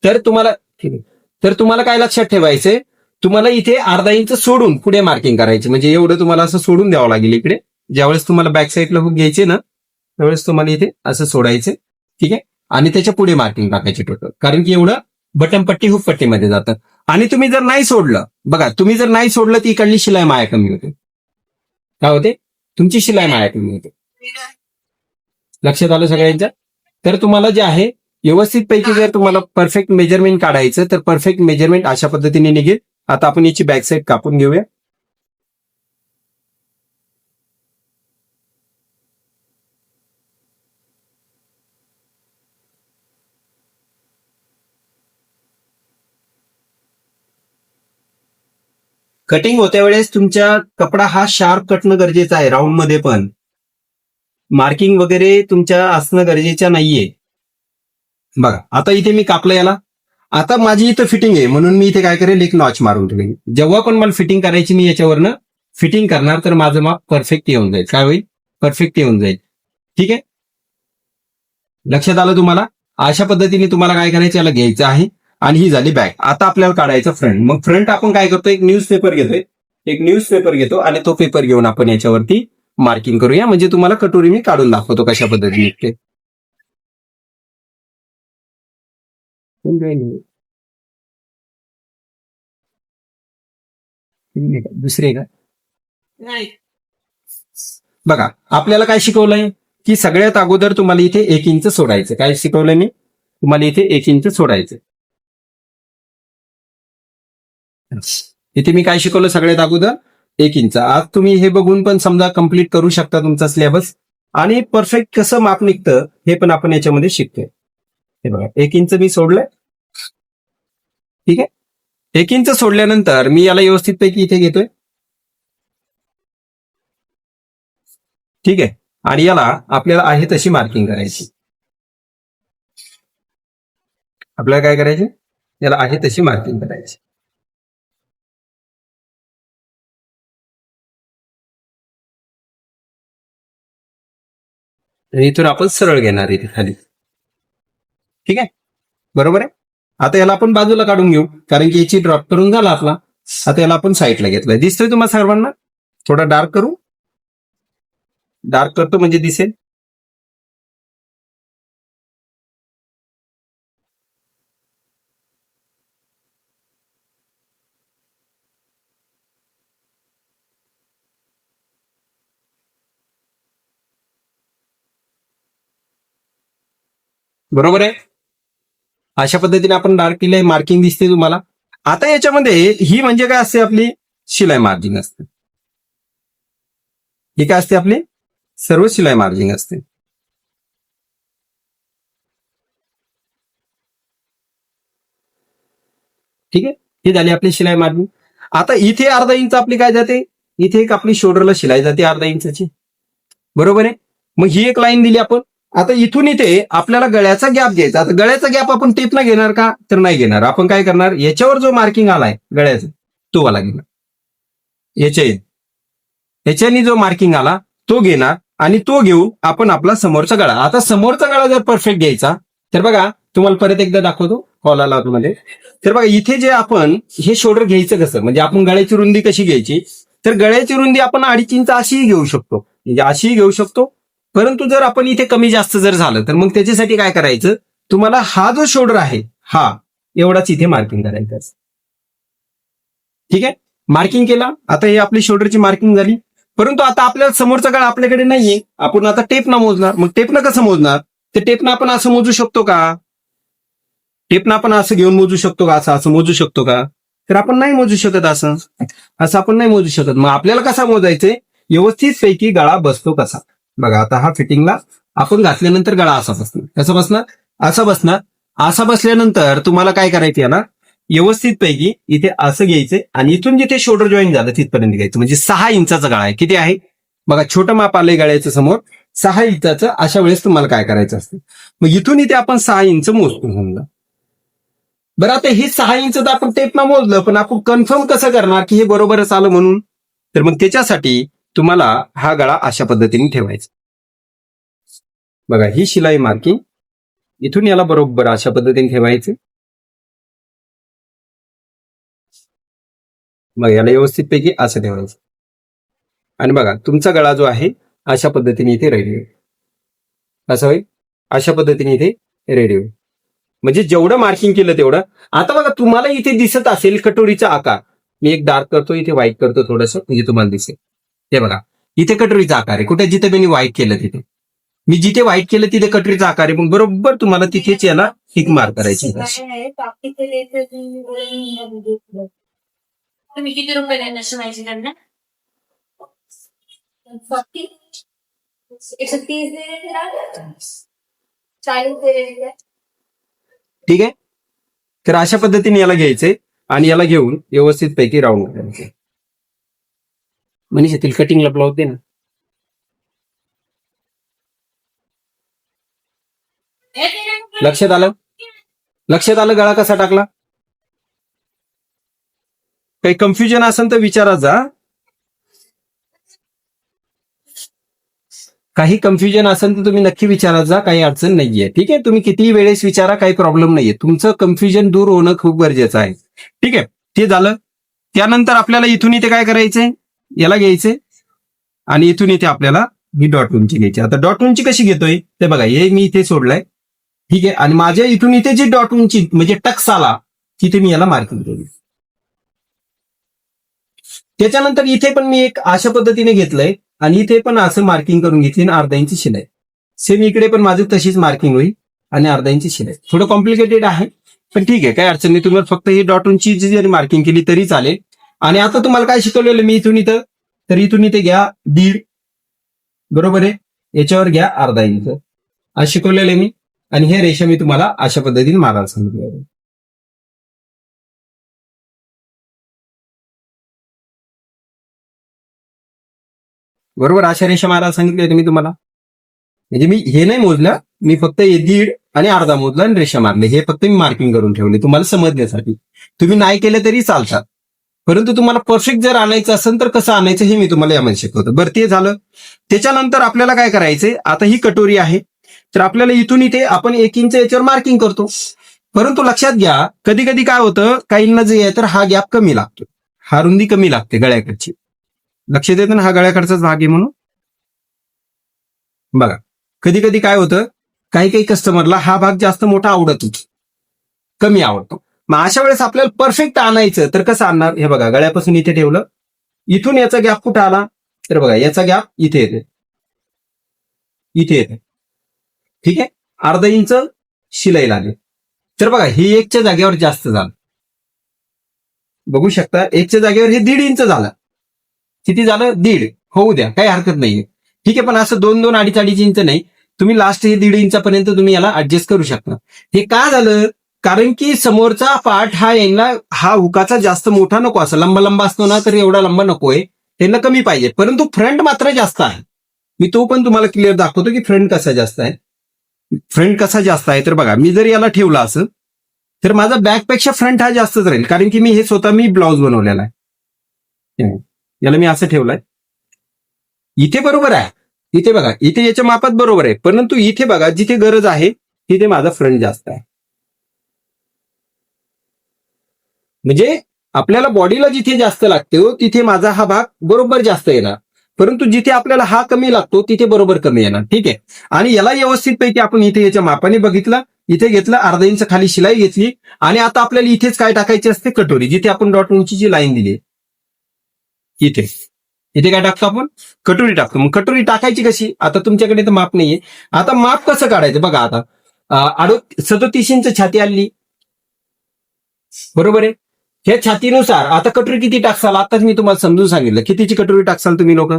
तर तुम्हाला ठीक आहे, तर तुम्हाला काय लक्षात ठेवायचंय, तुम्हाला इथे अर्धा इंच सोडून पुढे मार्किंग करायची. म्हणजे एवढं तुम्हाला असं सोडून द्यावं लागेल इकडे. ज्यावेळेस तुम्हाला बॅक साईडला हुक घ्यायचे ना त्यावेळेस तुम्हाला इथे असं सोडायचं. ठीक आहे, आणि त्याच्या पुढे मार्किंग टाकायची टोटल, कारण की एवढं बटन पट्टी हुक पट्टीमध्ये जातं. आणि तुम्ही जर नाही सोडलं, बघा तुम्ही जर नाही सोडलं ती इकडली शिलाई माया कमी होते. काय होते? तुमची शिलाई माया कमी होते. लक्षात आलं सगळ्यांच्या? तर तुम्हाला जे आहे व्यवस्थित पैकी जर तुम्हाला परफेक्ट मेजरमेंट काढायचं तर परफेक्ट मेजरमेंट अशा पद्धतीने निघेल. आता आपण याची बॅक साईड कापून घेऊया. कटिंग होत्या वेळेस तुमच्या कपडा हा शार्प कटणं गरजेचं आहे. राऊंड मध्ये पण मार्किंग वगैरे तुमच्या असणं गरजेचं नाहीये. बघा आता इथे मी कापलं याला. आता माझी इथं फिटिंग आहे म्हणून मी इथे काय करेल, एक नॉच मारून ठेवेल. जेव्हा पण मला फिटिंग करायची मी याच्यावरनं फिटिंग करणार तर माझं माप परफेक्ट येऊन जाईल. काय होईल? परफेक्ट येऊन जाईल. ठीक आहे, लक्षात आलं तुम्हाला? अशा पद्धतीने तुम्हाला काय करायचं, याला घ्यायचं आहे. आणि ही झाली बॅक. आता आपल्याला काढायचं फ्रंट. मग फ्रंट आपण काय करतो, एक न्यूजपेपर घेतोय. एक न्यूजपेपर घेतो आणि तो पेपर घेऊन आपण याच्यावरती मार्किंग करूया. म्हणजे तुम्हाला कटोरी मी काढून दाखवतो कशा पद्धतीने निघते. दुसरे का? नाही. बघा आपल्याला काय शिकवलंय की सगळ्यात अगोदर तुम्हाला इथे 1 इंच सोडायचं. काय शिकवलंय मी तुम्हाला? इथे 1 इंच सोडायचं. इथे मी काय शिकवलं सगळ्यात अगोदर 1 इंच. आज तुम्ही हे बघून पण समजा कम्प्लीट करू शकता तुमचा सिलेबस. आणि परफेक्ट कसं माप निघतं हे पण आपण याच्यामध्ये शिकतोय. हे बघा 1 इंच मी सोडलंय. ठीक आहे, 1 इंच सोडल्यानंतर मी याला व्यवस्थित पैकी इथे घेतोय. ठीक आहे, आणि याला आपल्याला आहे तशी मार्किंग करायची. आपल्याला काय करायचे, याला आहे तशी मार्किंग करायची. आणि इथून आपण सरळ घेणार इथे खाली. ठीक आहे, बरोबर आहे. आता याला आपण बाजूला काढून घेऊ कारण की याची ड्रॉप करून झाला आपला. आता याला आपण साईडला घेतलाय. दिसतोय तुम्हाला सर्वांना? थोडा डार्क करू. डार्क करतो म्हणजे दिसेल. बरोबर आहे. अशा पद्धतीने आपण डार्क केलंय, मार्किंग दिसते तुम्हाला. आता याच्यामध्ये ही म्हणजे काय असते, आपली शिलाई मार्जिंग असते. ही काय असते, आपली सर्व शिलाई मार्जिंग असते. ठीक आहे, ही झाली आपली शिलाई मार्जिंग. आता इथे अर्धा इंच आपली काय जाते, इथे एक आपली शोल्डरला शिलाई जाते अर्धा इंचची. बरोबर आहे. मग ही एक लाईन दिली आपण. आता इथून इथे आपल्याला गळ्याचा गॅप घ्यायचा. आता गळ्याचा गॅप आपण टेपला घेणार का, तर नाही घेणार. आपण काय करणार, याच्यावर जो मार्किंग आलाय गळ्याचा तो वाला घेणार. याच्याने जो मार्किंग आला तो घेणार आणि तो घेऊन आपण आपला समोरचा गळा. आता समोरचा गळा जर परफेक्ट घ्यायचा तर बघा तुम्हाला परत एकदा दाखवतो कॉलाला मध्ये. तर बघा इथे जे आपण हे शोल्डर घ्यायचं कसं, म्हणजे आपण गळ्याची रुंदी कशी घ्यायची, तर गळ्याची रुंदी आपण 2.5 इंच अशीही घेऊ शकतो, म्हणजे अशीही घेऊ शकतो. परंतु जर आपण इथे कमी जास्त जर झालं तर मग त्याच्यासाठी काय करायचं, तुम्हाला हा जो शोल्डर आहे हा एवढाच इथे मार्किंग करायचं. ठीक आहे, मार्किंग केला. आता हे आपली शोल्डरची मार्किंग झाली. परंतु आता आपल्याला समोरचा गळा आपल्याकडे नाहीये. आपण आता टेपनं मोजणार. मग टेपनं कसं मोजणार, तर टेपनं आपण असं मोजू शकतो का, टेपनं आपण असं घेऊन मोजू शकतो का, असं मोजू शकतो का, तर आपण नाही मोजू शकत. असं आपण नाही मोजू शकत. मग आपल्याला कसा मोजायचंय, व्यवस्थित पैकी गळा बसतो कसा. बघा आता हा फिटिंगला आपण घातल्यानंतर गळा असा बसणार. कसा बसणार, असा बसणार. असा बसल्यानंतर तुम्हाला काय करायचं याला व्यवस्थित पैकी इथे असं घ्यायचंय आणि इथून जिथे शोल्डर जॉईन झालं तिथपर्यंत घ्यायचं. म्हणजे 6 इंचाचा गळा आहे. किती आहे बघा, छोटं माप आलंय गळ्याचं समोर 6 इंचाचं. अशा वेळेस तुम्हाला काय करायचं असतं, मग इथून इथे आपण 6 इंच मोजतो समजा. बरं, आता हे 6 इंच तर आपण टेपनं मोजलं, पण आपण कन्फर्म कसं करणार की हे बरोबरच आलं म्हणून? तर मग त्याच्यासाठी तुम्हाला हा गळा अशा पद्धतीने ठेवायचा. बघा, ही शिलाई मार्किंग इथून याला बरोबर अशा पद्धतीने ठेवायचं. मग याला व्यवस्थित पैकी असं ठेवायचं. आणि बघा, तुमचा गळा जो आहे अशा पद्धतीने इथे रेडी होईल. असं होईल, अशा पद्धतीने इथे रेडी होईल. म्हणजे जेवढं मार्किंग केलं तेवढं. आता बघा, तुम्हाला इथे दिसत असेल कटोरीचा आकार. मी एक डार्क करतो, इथे व्हाईट करतो थोडंसं, म्हणजे तुम्हाला दिसेल. हे बघा, इथे कटोरीचा आकार आहे. कुठे जिथे मी व्हाईट केलं तिथे, मी जिथे व्हाईट केलं तिथे कटोरीचा आकार आहे. मग बरोबर तुम्हाला तिथेच याला टिक मार्क करायची. तुम्ही किती रुपये देणार शिवायचे त्यांना? 130 दे ना, 40 दे. ठीक आहे. तर अशा पद्धतीने याला घ्यायचंय आणि याला घेऊन व्यवस्थित पैकी राऊंड करायचं. म्हणजे येथील कटिंगला ब्लाउज दे ना. लक्षात आलं? लक्षात आलं गळा कसा टाकला? काही कन्फ्युजन असेल तर विचारा जा. काही कन्फ्युजन असेल तर तुम्ही नक्की विचारा जा, काही अडचण नाहीये. ठीक आहे, तुम्ही कितीही वेळेस विचारा, काही प्रॉब्लेम नाहीये. तुमचं कन्फ्युजन दूर होणं खूप गरजेचं आहे. ठीक आहे, ते झालं. त्यानंतर आपल्याला इथून इथे काय करायचंय, याला घ्यायचंय आणि इथून इथे आपल्याला ही डॉट उंची घ्यायची. आता डॉट उंची कशी घेतोय ते बघा, हे मी इथे सोडलंय. ठीक आहे, आणि माझ्या इथून इथे जी डॉट उंची म्हणजे टक्स आला तिथे मी याला मार्किंग केली. त्याच्यानंतर इथे पण मी एक अशा पद्धतीने घेतलंय आणि इथे पण असं मार्किंग करून घेतली आणि अर्धा इंची शिलाई. सेम इकडे पण माझं तशीच मार्किंग होईल आणि अर्धा इंची शिलाई. थोडं कॉम्प्लिकेटेड आहे, पण ठीक आहे, काही अडचण नाही. तुम्ही फक्त ही डॉट उंची जरी मार्किंग केली तरी चालेल. आणि आता तुम्हाला काय शिकवलेलं मी इथून इथं, तर इथून इथे घ्या 1.5, बरोबर आहे, याच्यावर घ्या अर्धा इंच, आज शिकवलेलं मी. आणि हे रेषा मी तुम्हाला अशा पद्धतीने मारायला सांगितलं. बरोबर, अशा रेषा मारायला सांगितले मी तुम्हाला. म्हणजे मी हे नाही मोजलं, मी फक्त 1.5 आणि अर्धा मोजला आणि रेषा मारले. हे फक्त मी मार्किंग करून ठेवले तुम्हाला समजण्यासाठी. तुम्ही नाही केलं तरी चालतात, परंतु तुम्हाला परफेक्ट जर आणायचं असेल तर कसं आणायचं हे मी तुम्हाला यामध्ये शिकवतो. बरं, ते झालं. त्याच्यानंतर आपल्याला काय करायचंय, आता ही कटोरी आहे, तर आपल्याला इथून इथे आपण 1 इंच याच्यावर मार्किंग करतो. परंतु लक्षात घ्या, कधी कधी काय होतं, काहींना जे आहे तर हा गॅप कमी लागतो, हा रुंदी कमी लागते गळ्याकडची. लक्षात येतं ना, हा गळ्याकडचाच भाग आहे म्हणून. बघा, कधी कधी काय होतं, काही काही कस्टमरला हा भाग जास्त मोठा आवडत नाही, कमी आवडतो. मग अशा वेळेस आपल्याला परफेक्ट आणायचं तर कसं आणणार, हे बघा, गळ्यापासून इथे ठेवलं, इथून याचा गॅप कुठं आला, तर बघा याचा गॅप इथे येते, इथे येते. ठीक आहे, अर्धा इंच शिलाई लागेल. तर बघा, हे 1च्या जागेवर जास्त झालं, बघू शकता 1च्या जागेवर हे 1.5 इंच झालं. किती झालं, 1.5. होऊ द्या, काही हरकत नाहीये. ठीक आहे, पण असं 2-2, 2.5 इंच नाही, तुम्ही लास्ट हे 1.5 इंचापर्यंत तुम्ही याला ऍडजस्ट करू शकता. हे का झालं, कारण की समोरचा पार्ट हा यांना हा हुकाचा जास्त मोठा नको, असं लंबा लंबा असतो ना, तर एवढा लंबा नकोय, त्यांना कमी पाहिजे. परंतु फ्रंट मात्र जास्त आहे. मी तो पण तुम्हाला क्लिअर दाखवतो की फ्रंट कसा जास्त आहे. फ्रंट कसा जास्त आहे, तर बघा, मी जर याला ठेवला असं तर माझा बॅकपेक्षा फ्रंट हा जास्तच राहील, कारण की मी हे स्वतः मी ब्लाउज बनवलेला आहे. याला मी असं ठेवलंय, इथे बरोबर आहे, इथे बघा, इथे याच्या मापात बरोबर आहे, परंतु इथे बघा जिथे गरज आहे तिथे माझा फ्रंट जास्त आहे. म्हणजे आपल्याला बॉडीला जिथे जास्त लागते तिथे माझा हा भाग बरोबर जास्त येणार, परंतु जिथे आपल्याला हा कमी लागतो तिथे बरोबर कमी येणार. ठीक आहे, आणि याला व्यवस्थित पैकी आपण इथे याच्या मापाने बघितलं, इथे घेतलं, अर्धा इंच खाली शिलाई घेतली आणि आता आपल्याला इथेच काय टाकायची असते, कटोरी, जिथे आपण डॉट उंचीची लाईन दिली इथे, इथे काय टाकतो आपण, कटोरी टाकतो. मग कटोरी टाकायची कशी, आता तुमच्याकडे तर माप नाहीये, आता माप कसं काढायचं बघा. आता 37 इंच छाती आली, बरोबर आहे. ह्या छातीनुसार आता कटोरी किती टाकसाल, आताच मी तुम्हाला समजून सांगितलं, कितीची कटोरी टाकसाल तुम्ही लोक,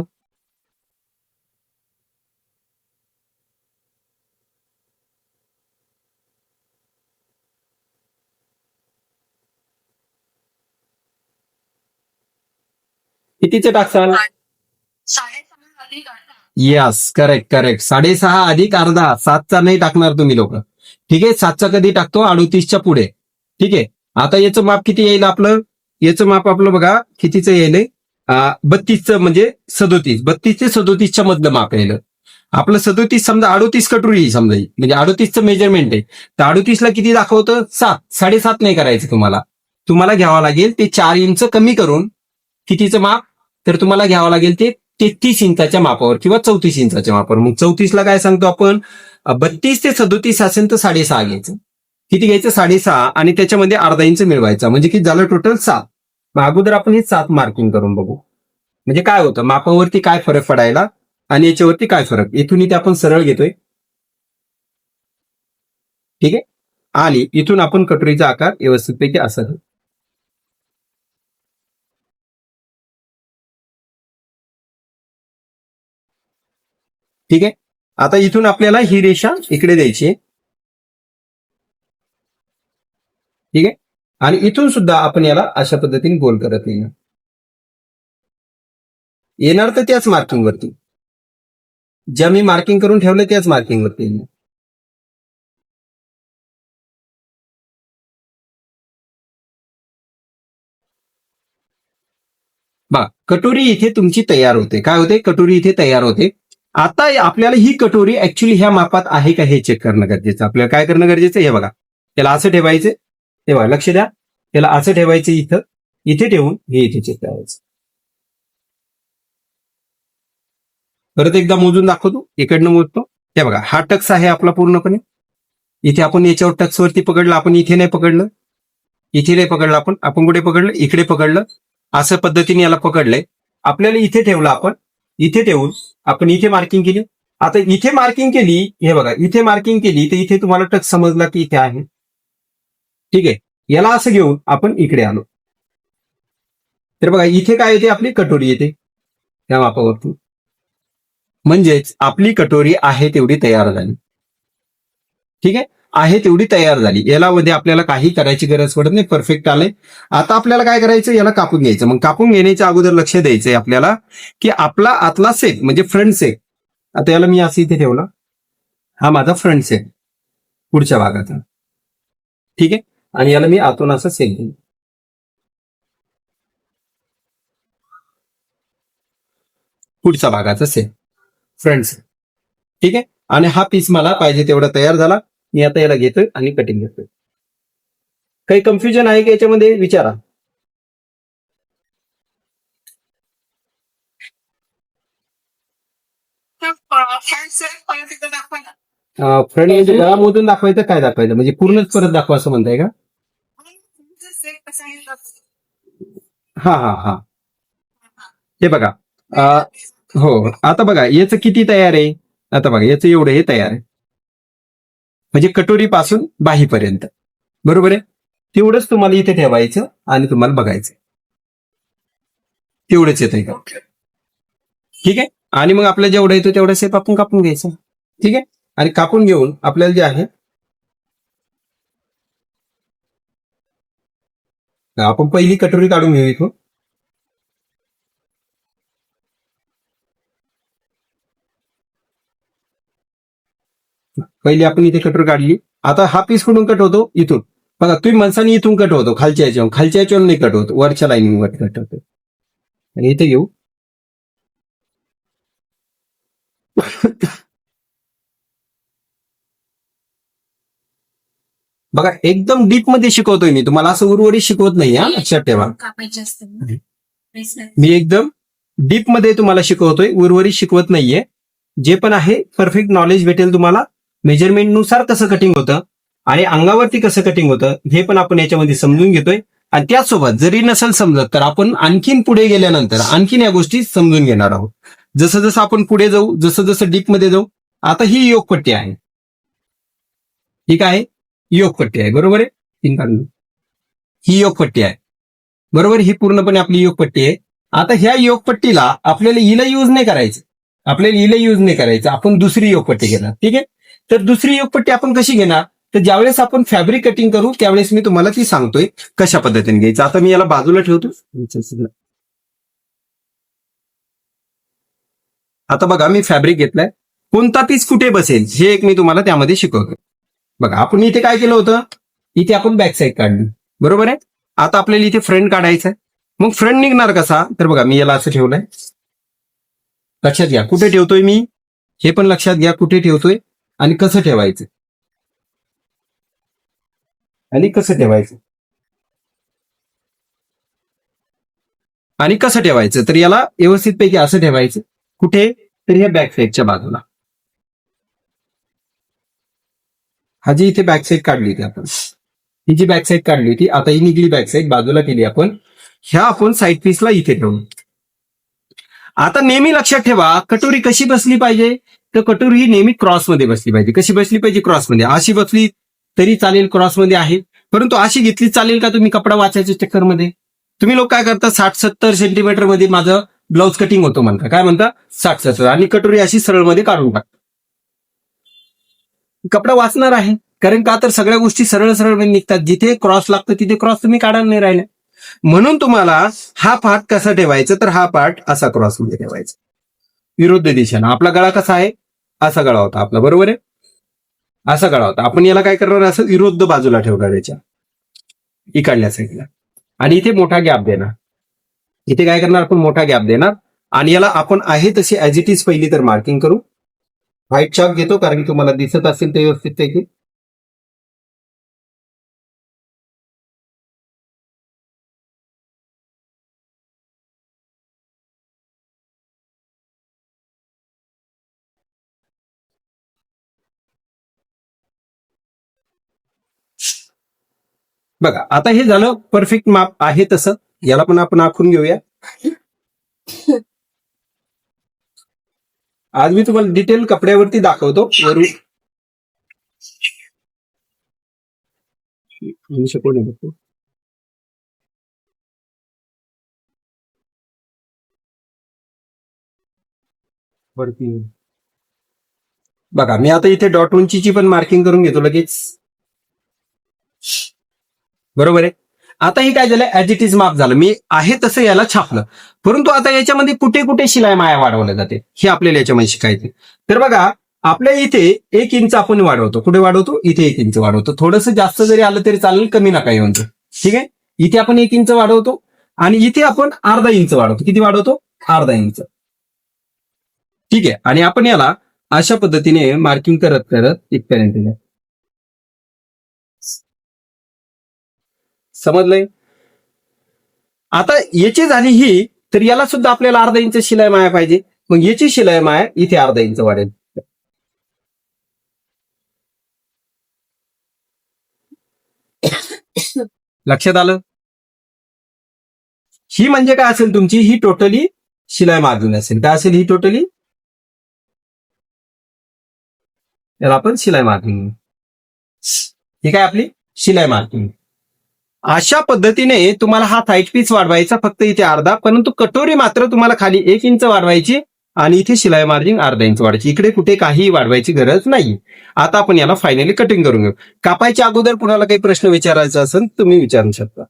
कितीचे टाकसाल? 6.5 अधिक अर्धा. Yes, correct correct. 6.5 अधिक अर्धा. 7चा नाही टाकणार तुम्ही लोक. ठीक आहे, 7चा कधी टाकतो? 38च्या पुढे. ठीक आहे, आता याचं माप किती येईल आपलं? याचं माप आपलं बघा कितीचं येईल? 32चं म्हणजे 37. 32 ते 37च्या मधलं माप येईल आपलं. 37 समजा 38 कटोरी समजा ही. म्हणजे 38चं मेजरमेंट आहे. तर 38ला किती दाखवतं? 7. 7.5 नाही करायचं तुम्हाला. तुम्हाला घ्यावं लागेल ते 4 इंच कमी करून कितीचं माप? तर तुम्हाला घ्यावं लागेल ते 33 इंचाच्या मापावर किंवा 34 इंचाच्या मापावर. मग 34ला काय सांगतो आपण? 32 ते 37 असेल तर 6.5 घ्यायचं. किती घ्यायचं? 6.5 आणि त्याच्यामध्ये अर्धा इंच मिळवायचा. म्हणजे किती झालं टोटल? 7. मग अगोदर आपण हे 7 मार्किंग करून बघू. म्हणजे काय होतं मापावरती काय फरक पडायला आणि याच्यावरती काय फरक. इथून इथे आपण सरळ घेतोय. ठीक आहे, आणि इथून आपण कटोरीचा आकार व्यवस्थितपैकी असा घेऊ. ठीक आहे, आता इथून आपल्याला ही रेषा इकडे द्यायची आहे. ठीक आहे, आणि इथून सुद्धा आपण याला अशा पद्धतीने गोल करत येणार तर त्याच मार्किंग वरती. ज्या मी मार्किंग करून ठेवलं त्याच मार्किंग वरती येणार. बघा, कटोरी इथे तुमची तयार होते. काय होते? कटोरी इथे तयार होते. आता आपल्याला ही कटोरी ऍक्च्युली ह्या मापात आहे का हे चेक करणं गरजेचं. आपल्याला काय करणं गरजेचं? हे बघा, त्याला असं ठेवायचं. हे बघा, लक्ष द्या, त्याला असं ठेवायचं इथं. इथे ठेवून हे इथे चेक करायचं. परत एकदा मोजून दाखवतो. इकडनं मोजतो. हे बघा, हा टक्स आहे आपला पूर्णपणे. इथे आपण याच्यावर टक्स वरती पकडलं. आपण इथे नाही पकडलं, इथे नाही पकडलं. आपण कुठे पकडलं? इकडे पकडलं. असं पद्धतीने याला पकडलंय. आपल्याला इथे ठेवलं आपण. इथे ठेवून आपण इथे मार्किंग केली. आता इथे मार्किंग केली. हे बघा, इथे मार्किंग केली तर इथे तुम्हाला टक्स समजला की इथे आहे. ठीक आहे, याला असं घेऊन आपण इकडे आलो. तर बघा, इथे काय येते? आपली कटोरी येते त्या मापावरती. म्हणजेच आपली कटोरी आहे तेवढी तयार झाली. ठीक आहे तेवढी तयार झाली. याला मध्ये आपल्याला काही करायची गरज पडत नाही. परफेक्ट आलंय. आता आपल्याला काय करायचं? याला कापून घ्यायचं. मग कापून घेण्याच्या अगोदर लक्ष द्यायचंय आपल्याला की आपला आतला सेक म्हणजे फ्रंट सेक. आता याला मी असं इथे ठेवला. हा माझा फ्रंट सेक पुढच्या भागाचा. ठीक आहे, आणि याला मी आतून असं सेक देईन. पुढच्या भागाचा सेक फ्रंट सेक. ठीक आहे, आणि हा पीस मला पाहिजे तेवढा तयार झाला. मी आता याला घेतोय आणि कटिंग घेतोय. काही कन्फ्युजन आहे का याच्यामध्ये? विचारा. परत एकदा दाखवा ना. फ्रंट म्हणजे गळा मोजून दाखवायचं, काय दाखवायचं? म्हणजे पूर्णच परत दाखवा असं म्हणताय का? हा हा हा, हे बघा. हो, आता बघा याचं किती तयार आहे? आता बघा, याचं एवढं हे तयार आहे. म्हणजे कटोरी पासून बाहीपर्यंत. बरोबर आहे, तेवढंच तुम्हाला इथे ठेवायचं आणि तुम्हाला बघायचं तेवढंच येतंय का. ठीक आहे, आणि मग आपल्याला जेवढं येतं तेवढं शेप आपण कापून घ्यायचं. ठीक आहे, आणि कापून घेऊन आपल्याला जे आहे आपण पहिली कटोरी काढून घेऊ इथून. पहिली आपण इथे कटोरी काढली. आता हा पीस कुठून कट होतो? इथून. बघा, तुम्ही मनसाने इथून कट होतो, खालच्या याच्यावर. खालच्या याच्यावर नाही कट होतो, वरच्या लाईनिंगवर कट होतो. आणि इथे घेऊ. बघा, एकदम डीप मध्ये शिकवतोय मी तुम्हाला, असं उर्वरित शिकवत नाही. हा, लक्षात ठेवा. कापायचे असते ना. मी एकदम डीप मध्ये तुम्हाला शिकवतोय, उर्वरित शिकवत नाहीये. जे पण आहे परफेक्ट नॉलेज भेटेल तुम्हाला. मेजरमेंट नुसार कसं कटिंग होतं आणि अंगावरती कसं कटिंग होतं हे पण आपण याच्यामध्ये समजून घेतोय. आणि त्याचसोबत जरी नसेल समजत तर आपण आणखीन पुढे गेल्यानंतर आणखीन या गोष्टी समजून घेणार आहोत. जसं जसं आपण पुढे जाऊ, जसं जसं डीप मध्ये जाऊ. आता ही योगपट्टी आहे. ठीक आहे, योगपट्टी आहे. बरोबर आहे, तीन काढून. ही योगपट्टी आहे. बरोबर, ही पूर्णपणे आपली योगपट्टी आहे. आता ह्या योगपट्टीला आपल्याला हिला यूज नाही करायचं. आपण दुसरी योगपट्टी घेणार. ठीक आहे, तर दुसरी योगपट्टी आपण कशी घेणार? तर ज्यावेळेस आपण फॅब्रिक कटिंग करू त्यावेळेस मी तुम्हाला ती सांगतोय कशा पद्धतीने घ्यायचं. आता मी याला बाजूला ठेवतो. आता बघा मी फॅब्रिक घेतलाय, कोणता पीस कुठे बसेल हे एक मी तुम्हाला त्यामध्ये शिकवतो. बघा आपण इथे काय केलं होतं, इथे आपण बॅक साईड काढली, बरोबर आहे. आता आपल्याला इथे फ्रंट काढायचा आहे. मग फ्रंट निघणार कसा, तर बघा मी याला असं ठेवलंय. लक्षात घ्या कुठे ठेवतोय मी, हे पण लक्षात घ्या कुठे ठेवतोय आणि कसं ठेवायचं आणि कसं ठेवायचं आणि कसं ठेवायचं. तर याला व्यवस्थितपैकी असं ठेवायचं. कुठे, तर ह्या बॅक साईडच्या बाजूला. हा जी इथे बॅक साईड काढली होती आपण, ही जी बॅक साईड काढली होती, आता ही निघली बॅक साईड, बाजूला केली आपण. ह्या आपण साईड पीसला इथे ठेवू. आता नेहमी लक्षात ठेवा कटोरी कशी बसली पाहिजे, तर कटोरी ही नेहमी क्रॉसमध्ये बसली पाहिजे. कशी बसली पाहिजे, क्रॉसमध्ये. अशी बसली तरी चालेल, क्रॉसमध्ये आहे, परंतु अशी घेतली चालेल का, तुम्ही कपडा वाचायच्या चक्करमध्ये तुम्ही लोक काय करता, 60-70 सेंटीमीटर मध्ये माझं ब्लाऊज कटिंग होतो म्हणता, काय म्हणता 60-70, आणि कटोरी अशी सरळमध्ये काढून टाकता. कपडा वाचणार आहे, कारण का तर सगळ्या गोष्टी सरळ सरळ निघतात. जिथे क्रॉस लागतं तिथे क्रॉस तुम्ही काढायला नाही राहिले. म्हणून तुम्हाला हा पार्ट कसा ठेवायचा, तर हा पार्ट असा क्रॉसमध्ये ठेवायचा, विरुद्ध दिशेनं. आपला गळा कसा आहे, असा गळा होता आपला, बरोबर आहे, असा गळा होता. आपण याला काय करणार, असं विरुद्ध बाजूला ठेवणार याच्या इकडल्या साईडला, आणि इथे मोठा गॅप देणार. इथे काय करणार आपण, मोठा गॅप देणार, आणि याला आपण आहे तशी ऍज इट इज पहिली तर मार्किंग करू. व्हाईट चॉक घेतो, कारण की तुम्हाला दिसत असेल ते व्यवस्थित पैकी. बघा आता हे झालं परफेक्ट माप आहे तसं. याला पण आपण आखून घेऊया. आज मी तुम्हाला डिटेल कपड्यावरती दाखवतो वरून. वरती बघा मी आता इथे डॉट उंचीची पण मार्किंग करून घेतो लगेच, बरोबर आहे. आता हे काय झालं, ऍज इट इज माप झालं, मी आहे तसं याला छापलं. परंतु आता याच्यामध्ये कुठे कुठे शिलाई माया वाढवल्या जाते हे आपल्याला याच्यामध्ये शिकायचं. तर बघा आपल्या इथे 1 इंच आपण वाढवतो, कुठे वाढवतो, इथे 1 इंच वाढवतो. थोडंसं जास्त जरी आलं तरी चालेल, कमी नका येऊन. ठीक आहे, इथे आपण 1 इंच वाढवतो, आणि इथे आपण अर्धा इंच वाढवतो. किती वाढवतो, अर्धा इंच. ठीक आहे, आणि आपण याला अशा पद्धतीने मार्किंग करत करत इथपर्यंत. समजलंय. आता याची झाली ही, तर याला सुद्धा आपल्याला अर्धा इंच शिलाई माया पाहिजे. मग याची शिलाई माया इथे अर्धा इंच वाढेल. लक्षात आलं. ही म्हणजे काय असेल तुमची, ही टोटली शिलाई मार्जिन असेल. काय असेल ही टोटली, याला आपण शिलाई मार्किंग. ही काय आपली शिलाई मार्किंग. अशा पद्धतीने तुम्हाला हा थाईट पीस वाढवायचा फक्त इथे अर्धा, परंतु कटोरी मात्र तुम्हाला खाली 1 इंच वाढवायची, आणि इथे शिलाई मार्जिन अर्धा इंच वाढवायची. इकडे कुठे काही वाढवायची गरज नाही. आता आपण याला फायनली कटिंग करून घेऊ. कापायच्या अगोदर कुणाला काही प्रश्न विचारायचा असेल तुम्ही विचारू शकता.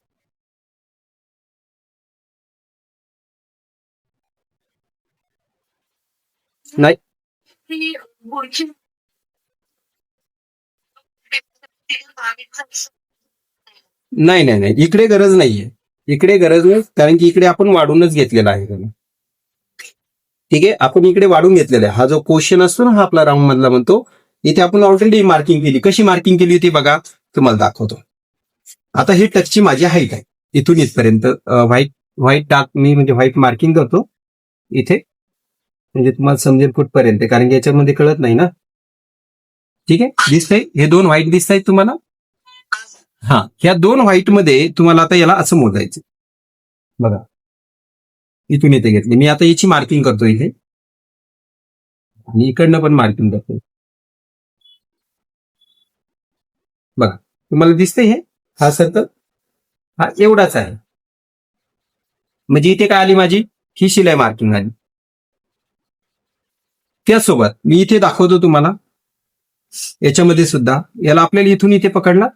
नाही ती पुढची नाही नाही नाही, इकडे गरज नाहीये. इकडे गरज नाही, कारण की इकडे आपण वाढूनच घेतलेला आहे. ठीक आहे, आपण इकडे वाढून घेतलेला आहे. हा जो क्वेश्चन असतो ना, हा आपला राऊंड मधला म्हणतो, इथे आपण ऑलरेडी मार्किंग केली. कशी मार्किंग केली होती बघा, तुम्हाला दाखवतो. आता ही टचची माझी हाईट आहे, इथून इथपर्यंत. व्हाईट टाक मी, म्हणजे व्हाईट मार्किंग करतो इथे, म्हणजे तुम्हाला समजेल कुठपर्यंत, कारण की याच्यामध्ये कळत नाही ना. ठीक आहे, दिसतंय, हे 2 व्हाईट दिसत आहेत तुम्हाला. हा, ह्या 2 व्हाईट मध्ये तुम्हाला आता याला असं मोजायचं. बघा इथून इथे घेतले मी. आता याची मार्किंग करतो इथे, आणि इकडनं पण मार्किंग करतो. बघा तुम्हाला दिसतंय हे, हा सर्कल हा एवढाच आहे. म्हणजे इथे काय आली माझी, ही शिलाई मार्किंग आली. त्यासोबत मी इथे दाखवतो तुम्हाला, याच्यामध्ये सुद्धा याला आपल्याला इथून इथे पकडला,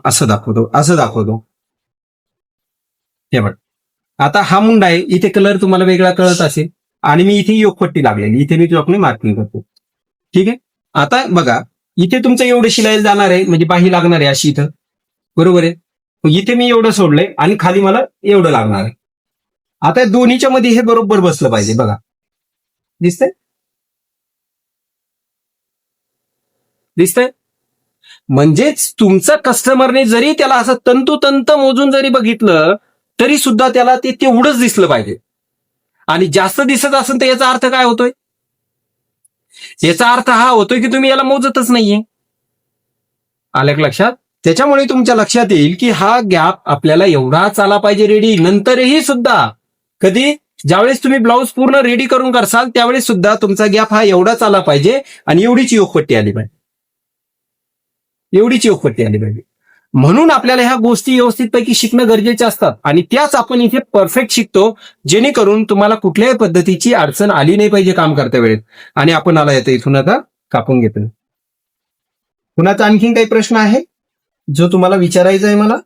असं दाखवतो. हे बघ, आता हा मुंडा आहे, इथे कलर तुम्हाला वेगळा कळत असेल. आणि मी इथे योगपट्टी लागलेली, इथे मी चॉकने मार्किंग करतो. ठीक आहे. आता बघा, इथे तुमचं एवढं शिलायला जाणार आहे, म्हणजे बाही लागणार आहे अशी इथं, बरोबर आहे. मग इथे मी एवढं सोडलंय आणि खाली मला एवढं लागणार आहे. आता या दोन्हीच्या मध्ये हे बरोबर बसलं पाहिजे. बघा, दिसतंय दिसतंय म्हणजेच तुमचा कस्टमरने जरी त्याला असं तंतोतंत मोजून जरी बघितलं तरी सुद्धा त्याला ते तेवढंच दिसलं पाहिजे. आणि जास्त दिसत असेल तर याचा अर्थ काय होतोय? याचा अर्थ हा होतोय की तुम्ही याला मोजतच नाहीये. आलं का लक्षात? त्याच्यामुळे तुमच्या लक्षात येईल की हा गॅप आपल्याला एवढाच आला पाहिजे रेडी. नंतरही सुद्धा कधी ज्यावेळेस तुम्ही ब्लाऊज पूर्ण रेडी करून करसाल त्यावेळेस सुद्धा तुमचा गॅप हा एवढाच आला पाहिजे आणि एवढीच योगपट्टी आली पाहिजे, एवढीच योगपट्टी आली पाहिजे. म्हणून आपल्याला ह्या गोष्टी व्यवस्थितपैकी शिकणं गरजेचे असतात आणि त्याच आपण इथे परफेक्ट शिकतो, जेणेकरून तुम्हाला कुठल्याही पद्धतीची अडचण आली नाही पाहिजे काम करता वेळेत. आणि आपण आला येतो इथून आता कापून घेतो. कुणाचा आणखीन काही प्रश्न आहे जो तुम्हाला विचारायचा आहे मला?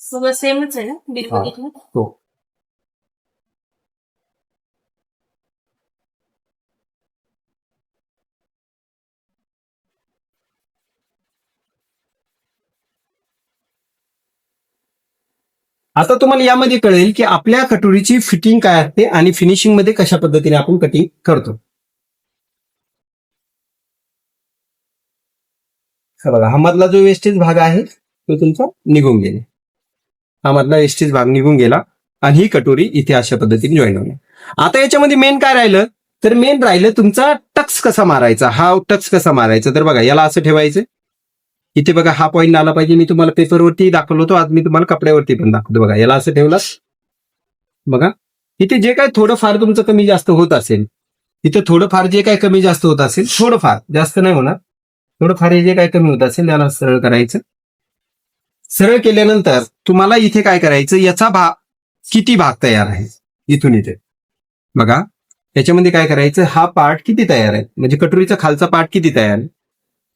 सगळं सेमच आहे ना बिल हा. बघितलं? हो. आता तुम्हाला यामध्ये कळेल की आपल्या कटोरीची फिटिंग काय असते आणि फिनिशिंग मध्ये कशा पद्धतीने आपण कटिंग करतो. हा बघा, हा मधला जो वेस्टेज भाग आहे तो तुमचा निघून गेला. हा मधला वेस्टेज भाग निघून गेला आणि ही कटोरी इथे अशा पद्धतीने जॉईन होणार. आता याच्यामध्ये मेन काय राहिलं तर मेन राहिलं तुमचा टक्स कसा मारायचा. हा टक्स कसा मारायचा तर बघा, याला असं ठेवायचं. इथे बघा हा पॉईंट आला पाहिजे. मी तुम्हाला पेपरवरती दाखवलो होतो, आज मी तुम्हाला कपड्यावरती पण दाखवतो. बघा, याला असं ठेवलं. बघा, इथे जे काय थोडंफार तुमचं कमी जास्त होत असेल, इथे थोडंफार जे काय कमी जास्त होत असेल, थोडंफार जास्त नाही होणार, थोडंफार हे जे काय कमी होत असेल याला सरळ करायचं. सरळ केल्यानंतर तुम्हाला इथे काय करायचं, याचा भाग किती भाग तयार आहे इथून इथे बघा, याच्यामध्ये काय करायचं, हा पार्ट किती तयार आहे म्हणजे कटोरीचा खालचा पार्ट किती तयार आहे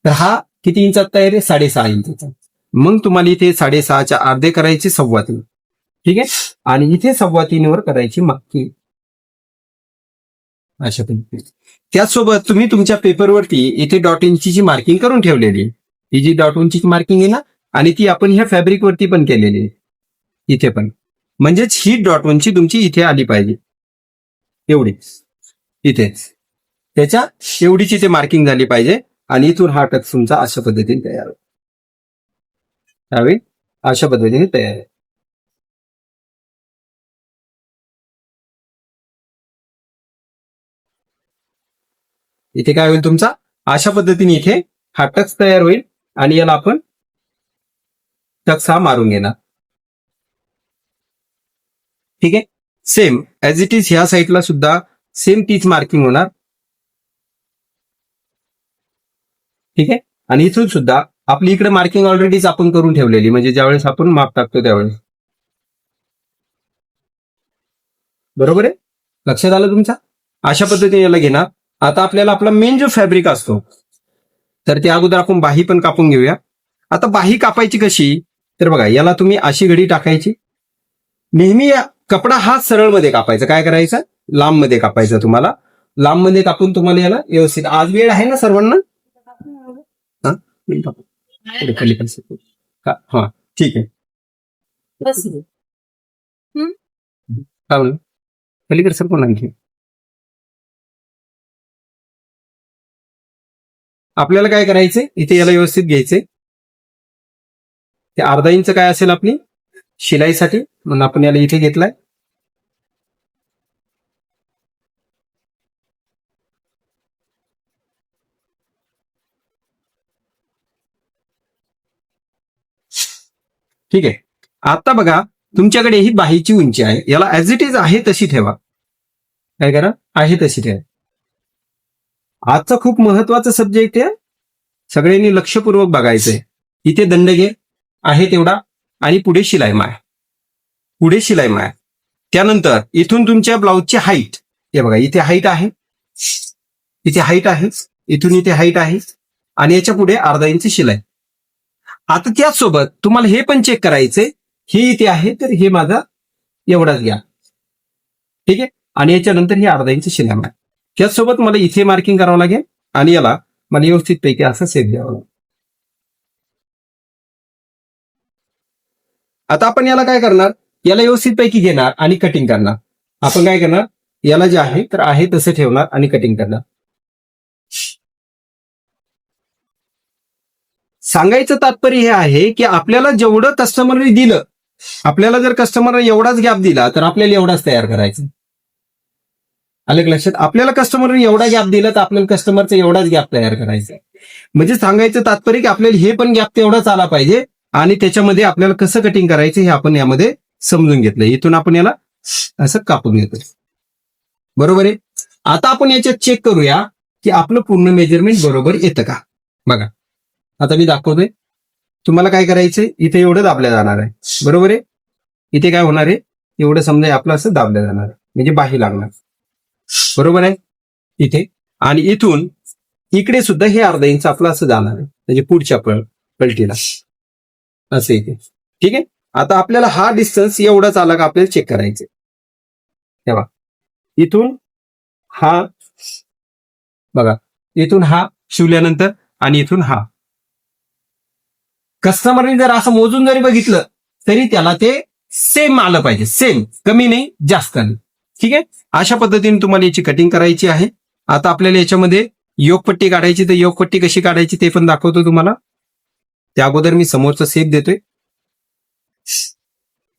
तर हा किती इंचात तयार आहे, 6.5 इंचाचा. मग तुम्हाला इथे 6.5च्या अर्धे करायचे 3.25. ठीक आहे. आणि इथे 3.25 वर करायची मागची अशा पद्धतीने. त्याचसोबत तुम्ही तुमच्या पेपरवरती इथे डॉट इंचची मार्किंग करून ठेवलेली. ही जी डॉट इंचची मार्किंग आहे ना, आणि ती आपण ह्या फॅब्रिक वरती पण केलेली आहे इथे पण. म्हणजेच ही डॉट उंची तुमची इथे आली पाहिजे, एवढी इथे त्याच्या एवढीची इथे मार्किंग झाली पाहिजे. आणि इथून हा टक्स तुमचा अशा पद्धतीने तयार होईल. त्यावेळी अशा पद्धतीने तयार आहे. इथे काय होईल तुमचा, अशा पद्धतीने इथे हा टक्स तयार होईल आणि याला आपण टक्स हा मारून घेणार. ठीक आहे. सेम ऍज इट इज ह्या साईडला सुद्धा सेम तीच मार्किंग होणार. ठीक आहे. आणि इथून सुद्धा आपली इकडे मार्किंग ऑलरेडीच आपण करून ठेवलेली, म्हणजे ज्यावेळेस आपण माप टाकतो त्यावेळेस. बरोबर आहे, लक्षात आलं तुमच्या? अशा पद्धतीने याला घेणार. आता आपल्याला आपला मेन जो फॅब्रिक असतो तर त्या अगोदर आपण बाही पण कापून घेऊया. आता बाही कापायची कशी तर बघा, याला तुम्ही अशी घडी टाकायची. नेहमी कपडा हा सरळ मध्ये कापायचा. काय करायचं, लांब मध्ये कापायचं. तुम्हाला लांब मध्ये कापून तुम्हाला याला व्यवस्थित, आज वेळ आहे ना सर्वांना? हा ठीक आहे. बस. काय म्हणू पलीकडे सर कोण आणखी आपल्याला काय करायचंय, इथे याला व्यवस्थित घ्यायचंय. ते अर्धा इंच काय असेल आपली शिलाईसाठी, म्हणून आपण याला इथे घेतलाय. ठीक आहे. आता बघा, तुमच्याकडे ही बाहीची उंची आहे, याला ऍज इट इज आहे तशी ठेवा. काय करा, आहे तशी ठेवा. आजचा खूप महत्वाचा सब्जेक्ट आहे, सगळ्यांनी लक्षपूर्वक बघायचंय. इथे दंडघेर आहे तेवढा आणि पुढे शिलाई माया. त्यानंतर इथून तुमच्या ब्लाऊजची हाईट, हे बघा इथे हाईट आहे, इथून इथे हाईट आहे आणि याच्या पुढे अर्धा इंच शिलाई. आता त्याचसोबत तुम्हाला हे पण चेक करायचंय, हे इथे आहे तर हे माझा एवढाच घ्या, ठीक आहे. आणि याच्यानंतर हे अर्धा इंच शिलाई मारा. त्याचसोबत मला इथे मार्किंग करावं लागेल आणि याला मला व्यवस्थित पैकी असं सेट द्यावं लागेल. आता आपण याला काय करणार, याला व्यवस्थित पैकी घेणार आणि कटिंग करणार. आपण काय करणार, याला जे आहे तर आहे तसं ठेवणार आणि कटिंग करणार. सांगायचं तात्पर्य हे आहे की आपल्याला जेवढं कस्टमरने दिलं, आपल्याला जर कस्टमरने एवढाच गॅप दिला तर आपल्याला एवढाच तयार करायचं. आलं का लक्षात? आपल्याला कस्टमरने एवढा गॅप दिला तर आपल्याला कस्टमरचा एवढाच गॅप तयार करायचा. म्हणजे सांगायचं तात्पर्य की आपल्याला हे पण गॅप तेवढाच आला पाहिजे आणि त्याच्यामध्ये आपल्याला कसं कटिंग करायचं हे आपण यामध्ये समजून घेतलं. इथून आपण याला असं कापून घेतो, बरोबर आहे. आता आपण याच्यात चेक करूया की आपलं पूर्ण मेजरमेंट बरोबर येतं का. बघा आता मी दाखवतोय, तुम्हाला काय करायचंय, इथे एवढं दाबल्या जाणार आहे, बरोबर आहे. इथे काय होणार आहे, एवढं समजा आपलं असं दाबल्या जाणार आहे, म्हणजे बाही लागणार, बरोबर आहे इथे. आणि इथून इकडे सुद्धा हे अर्धा इंच आपलं असं जाणार आहे, म्हणजे पुढच्या पलटीला असं इथे, ठीक आहे. आता आपल्याला हा डिस्टन्स एवढाच आला का आपल्याला चेक करायचे. तेव्हा इथून हा बघा, इथून हा शिवल्यानंतर आणि इथून हा, कस्टमरने जर असं मोजून जरी बघितलं तरी त्याला ते सेम आलं पाहिजे, सेम, कमी नाही जास्त नाही, ठीक आहे. अशा पद्धतीने तुम्हाला याची कटिंग करायची आहे. आता आपल्याला याच्यामध्ये योगपट्टी काढायची, तर योगपट्टी कशी काढायची ते पण दाखवतो तुम्हाला. त्या अगोदर मी समोरचा शेप देतोय.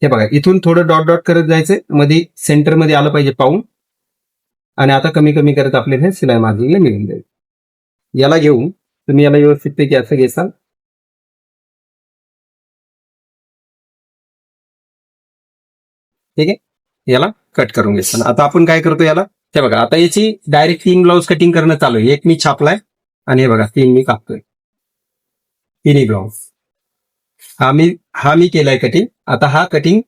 हे बघा, इथून थोडं डॉट डॉट करत जायचंय, मध्ये सेंटरमध्ये आलं पाहिजे पाऊण, आणि आता कमी कमी करत आपल्याला हे शिलाई मार्जिंगला मिळून जाईल. याला घेऊन तुम्ही याला व्यवस्थित पैकी असं घेसाल, ठीक आहे. याला कट करून घेताना आता आपण काय करतो, याला हे बघा, आता याची डायरेक्ट 3 ब्लाऊज कटिंग करणं चालू आहे. एक मी छापलाय आणि हे बघा 3 मी कापतोय, 3 ब्लाऊज. हा मी केलाय कटिंग. आता हा कटिंग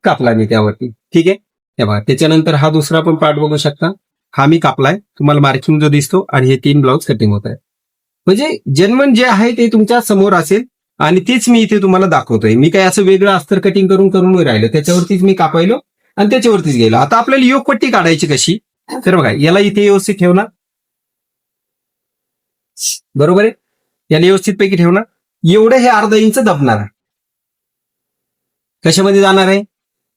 कापला मी त्यावरती, ठीक आहे. हे बघा, त्याच्यानंतर हा दुसरा पण पार्ट बघू शकता, हा मी कापलाय, तुम्हाला मार्किंग जो दिसतो, आणि हे 3 ब्लाऊज कटिंग होत आहे. म्हणजे जेन्युइन जे आहे ते तुमच्या समोर असेल आणि तेच मी इथे तुम्हाला दाखवतोय. मी काय असं वेगळं अस्तर कटिंग करून राहिलो, त्याच्यावरतीच मी कापायलो आणि त्याच्यावरतीच गेलो. आता आपल्याला योगपट्टी काढायची कशी, तर बघा याला इथे व्यवस्थित ठेवणार, बरोबर आहे. याला व्यवस्थित पैकी ठेवणार, एवढं हे अर्धा इंच दबणार आहे. कशामध्ये जाणार आहे,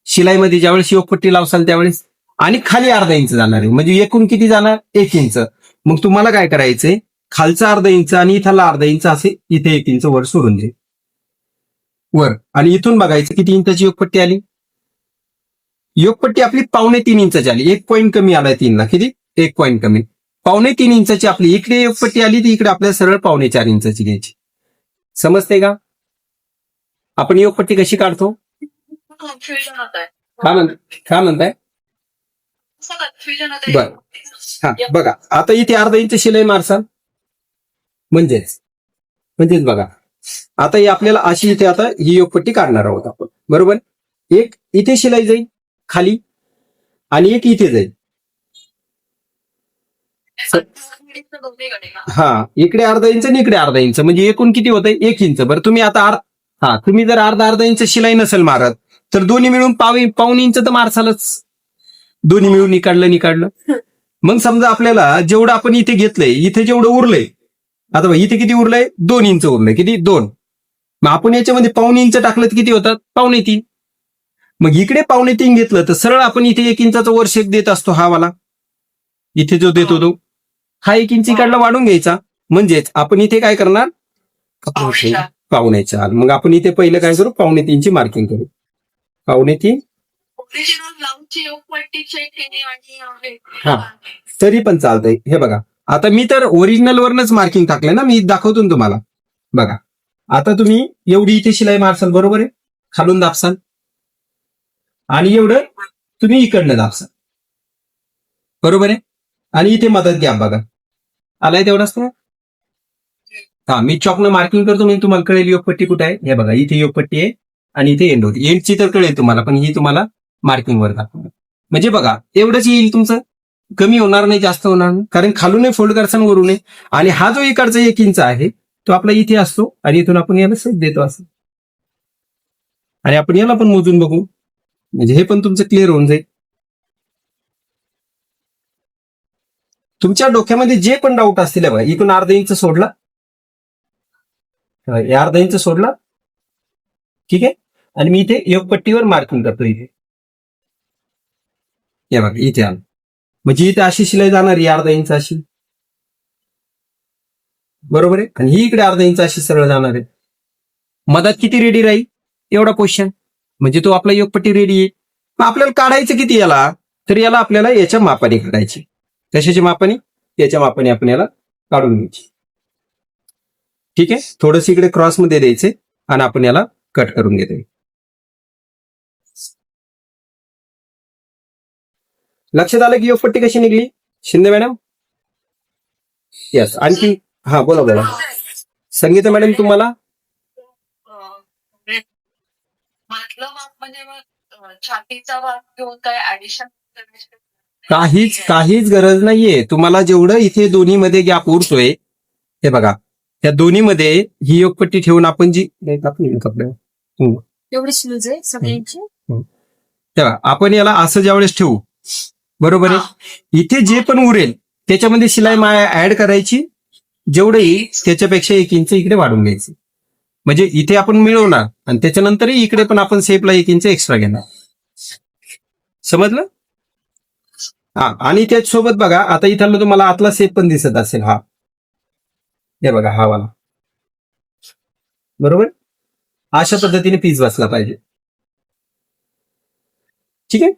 शिलाईमध्ये ज्यावेळेस योगपट्टी लावसाल त्यावेळेस, आणि खाली अर्धा इंच जाणार आहे, म्हणजे एकूण किती जाणार, 1 इंच. मग तुम्हाला काय करायचंय, खालचा अर्धा इंच आणि इथला अर्धा इंच असे इथे 1 इंच वर सोडून दे, वर. आणि इथून बघायचं किती इंचाची योगपट्टी आली. योगपट्टी आपली 2.25 इंचाची आली, 1 पॉईंट कमी आलाय 3ला, किती, 1 पॉईंट कमी. 2.25 इंचाची आपली इकडे योगपट्टी आली, तर इकडे आपल्याला सरळ 4.25 इंचाची घ्यायची. समजते का आपण योगपट्टी कशी काढतो. कन्फ्युजन होत आहे. काय म्हणताय, कन्फ्युजन होत बर. हा बघा, आता इथे अर्धा इंच शिलाई मारसाल, म्हणजेच बघा, आता ही आपल्याला अशी इथे आता ही योगपट्टी काढणार आहोत आपण, बरोबर. एक इथे शिलाई जाईल खाली आणि एक इथे जाईल. हा, इकडे अर्धा इंच आणि इकडे अर्धा इंच, म्हणजे एकूण किती होतंय, 1 इंच. बरं तुम्ही आता तुम्ही जर अर्धा इंच शिलाई नसेल मारत तर दोन्ही मिळून पाऊण इंच तर मारसालच, दोन्ही मिळून निकाडलं. मग समजा आपल्याला जेवढं आपण इथे घेतलंय, इथे जेवढं उरलंय, आता इथे किती उरलंय, 2 इंच उरलंय, किती, 2. मग आपण याच्यामध्ये पाऊण इंच टाकलं तर किती होतात, 2.25. मग इकडे 2.25 घेतलं तर सरळ आपण इथे 1 इंचाचा वर शेक देत असतो, हा वाला इथे जो देतो तो, हा 1 इंच इकडला वाढून घ्यायचा. म्हणजेच आपण इथे काय करणार, 2.25. मग आपण इथे पहिलं काय करू, 2.25 मार्किंग करू, 2.25. ओरिजिनल ब्लाऊजची योगपट्टी चेक केली आणि हा, तरी पण चालतंय. हे बघा, आता मी तर ओरिजिनल वरनच मार्किंग टाकलंय ना, मी दाखवतो ना तुम्हाला. बघा, आता तुम्ही एवढी इथे शिलाई मारसाल, बरोबर आहे, खालून दाबसाल, आणि एवढं तुम्ही इकडनं दाबसाल, बरोबर आहे. आणि इथे मदत घ्या, बघा आलाय तेवढाच ना. हा मी चॉकनं मार्किंग करतो म्हणजे तुम्हाला कळेल योगपट्टी कुठे आहे. हे बघा इथे योगपट्टी आहे आणि इथे एंड होती. एंडची तर कळेल तुम्हाला, पण ही तुम्हाला मार्किंग वर दाखवणार. म्हणजे बघा एवढंच येईल तुमचं, कमी होणार नाही, जास्त होणार नाही, कारण खालून फोल्ड करसान वरून आहे. आणि हा जो इकडचा 1 इंच आहे तो आपला इथे असतो आणि इथून आपण याला सेट देतो असं. आणि आपण याला पण मोजून बघू, म्हणजे हे पण तुमचं क्लिअर होऊन जाईल. तुमच्या डोक्यामध्ये जे पण डाऊट असतील बघा, इथून अर्धा इंच सोडला, हे अर्धा इंच सोडला, ठीक आहे. आणि मी इथे योगपट्टीवर मार्किंग करतो इथे. हे बघा इथे आलं, म्हणजे इथे अशी शिलाई जाणार ही अर्धा इंच अशी, बरोबर आहे. आणि ही इकडे अर्धा इंच अशी सरळ जाणार आहे. मधात किती रेडी राहील एवढा पोर्शन, म्हणजे तो आपला योगपट्टी रेडी आहे. मग आपल्याला काढायचं किती याला, तर याला आपल्याला याच्या मापाने काढायची. कशाच्या मापाने, याच्या मापाने आपण याला काढून घ्यायची. ठीक आहे, थोडस इकडे क्रॉस मध्ये द्यायचे आणि आपण याला कट करून घेतोय. लक्षात आलं की योगपट्टी कशी निघली शिंदे मॅडम? यस. आणखी हा बोला बोला. संगीता मॅडम तुम्हाला म्हटलं माप म्हणजे मग छातीचा भाग घेऊन काय ऍडिशन काहीच गरज नाहीये. तुम्हाला जेवढं इथे दोन्ही मध्ये गॅप उरतोय, हे बघा त्या दोन्ही मध्ये ही योगपट्टी ठेवून आपण जी कपडे एवढीच लूज आहे सगळ्यांची. तेव्हा आपण याला असं ज्यावेळेस ठेवू, बरोबर आहे, इथे जे पण उरेल त्याच्यामध्ये शिलाई ऍड करायची, जेवढं येईल त्याच्यापेक्षा 1 इंच इकडे वाढून घ्यायचं. म्हणजे इथे आपण मिळवणार आणि त्याच्यानंतरही इकडे पण आपण सेपला 1 इंच एक्स्ट्रा घेणार. समजलं? हा. आणि त्याचसोबत बघा आता इथं तुम्हाला आतला सेप पण दिसत असेल, हा हे बघा हा वाला, बरोबर. अशा पद्धतीने पीस बसला पाहिजे. ठीक आहे,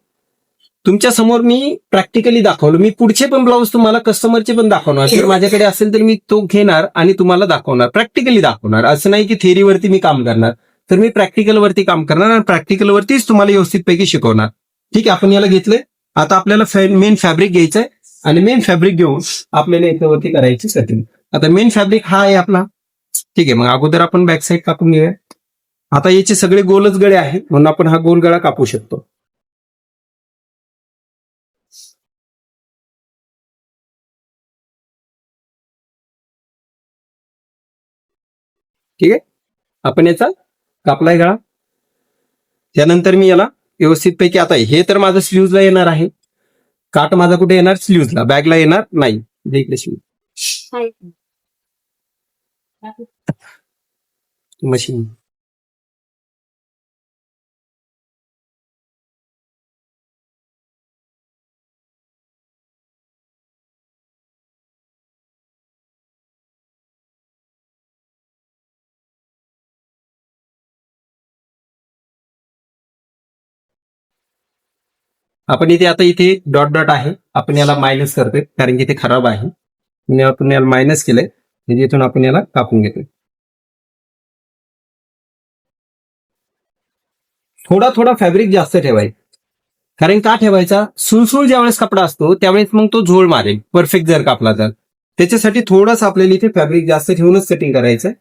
तुमच्या समोर मी प्रॅक्टिकली दाखवलं. मी पुढचे पण ब्लाऊज तुम्हाला कस्टमरचे पण दाखवणार. जर माझ्याकडे असेल तर मी तो घेणार आणि तुम्हाला दाखवणार, प्रॅक्टिकली दाखवणार. असं नाही की थेअरीवरती मी काम करणार, तर मी प्रॅक्टिकल वरती काम करणार आणि प्रॅक्टिकल वरतीच तुम्हाला व्यवस्थितपैकी शिकवणार. ठीक आहे, आपण याला घेतलंय. आता आपल्याला मेन फॅब्रिक घ्यायचंय आणि मेन फॅब्रिक घेऊन आपल्याला याच्यावरती करायची कटिंग. आता मेन फॅब्रिक हा आहे आपला. ठीक आहे, मग अगोदर आपण बॅक साईड कापून घेऊया. आता याचे सगळे गोलच गळे आहेत म्हणून आपण हा गोल गळा कापू शकतो. ठीक आहे, आपण याचा कापलाय गळा. त्यानंतर मी याला व्यवस्थितपैकी, आता हे तर माझं स्लीव्हजला येणार आहे, काट माझा कुठे येणार, स्लीव्हजला, बॅगला येणार नाही. इकडे स्लीव्ह मशीन. आपण इथे आता इथे डॉट डॉट आहे, आपण याला मायनस करतोय कारण की ते खराब आहे. म्हणजे आपण याला मायनस केलंय, म्हणजे इथून आपण याला कापून घेतोय. थोडा थोडा फॅब्रिक जास्त ठेवायचा. कारण का ठेवायचा, सुळसुळ ज्यावेळेस कपडा असतो त्यावेळेस मग तो झोळ मारेल परफेक्ट जर कापला तर. त्याच्यासाठी थोडंसं आपल्याला इथे फॅब्रिक जास्त ठेवूनच कटिंग करायचंय.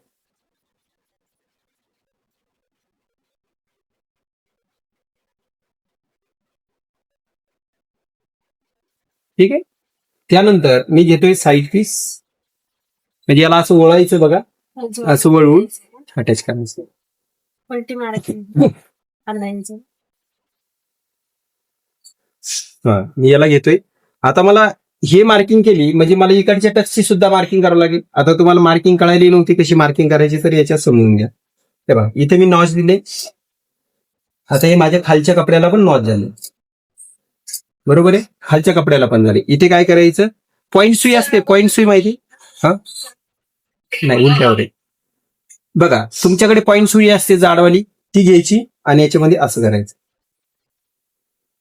ठीक आहे, त्यानंतर मी घेतोय साईड पीस, म्हणजे याला असं वळायचं बघा, असं वळवून अटॅच करायचं. पलटी मारायची अर्धा. हा, मी याला घेतोय. आता मला हे मार्किंग केली म्हणजे मला इकडच्या टचची सुद्धा मार्किंग करावं लागेल. आता तुम्हाला मार्किंग कळायली नव्हती कशी मार्किंग करायची, तर याच्यात समजून घ्या. हे बघा इथे मी नॉच दिले. आता हे माझ्या खालच्या कपड्याला पण नॉच झाले, बरोबर आहे, खालच्या कपड्याला पण झाले. इथे काय करायचं, पॉइंट सुई असते, पॉइंट सुई माहिती, हा नाही उलट्यावर आहे बघा, तुमच्याकडे पॉइंट सुई असते जाडवाली, ती घ्यायची आणि याच्यामध्ये असं करायचं.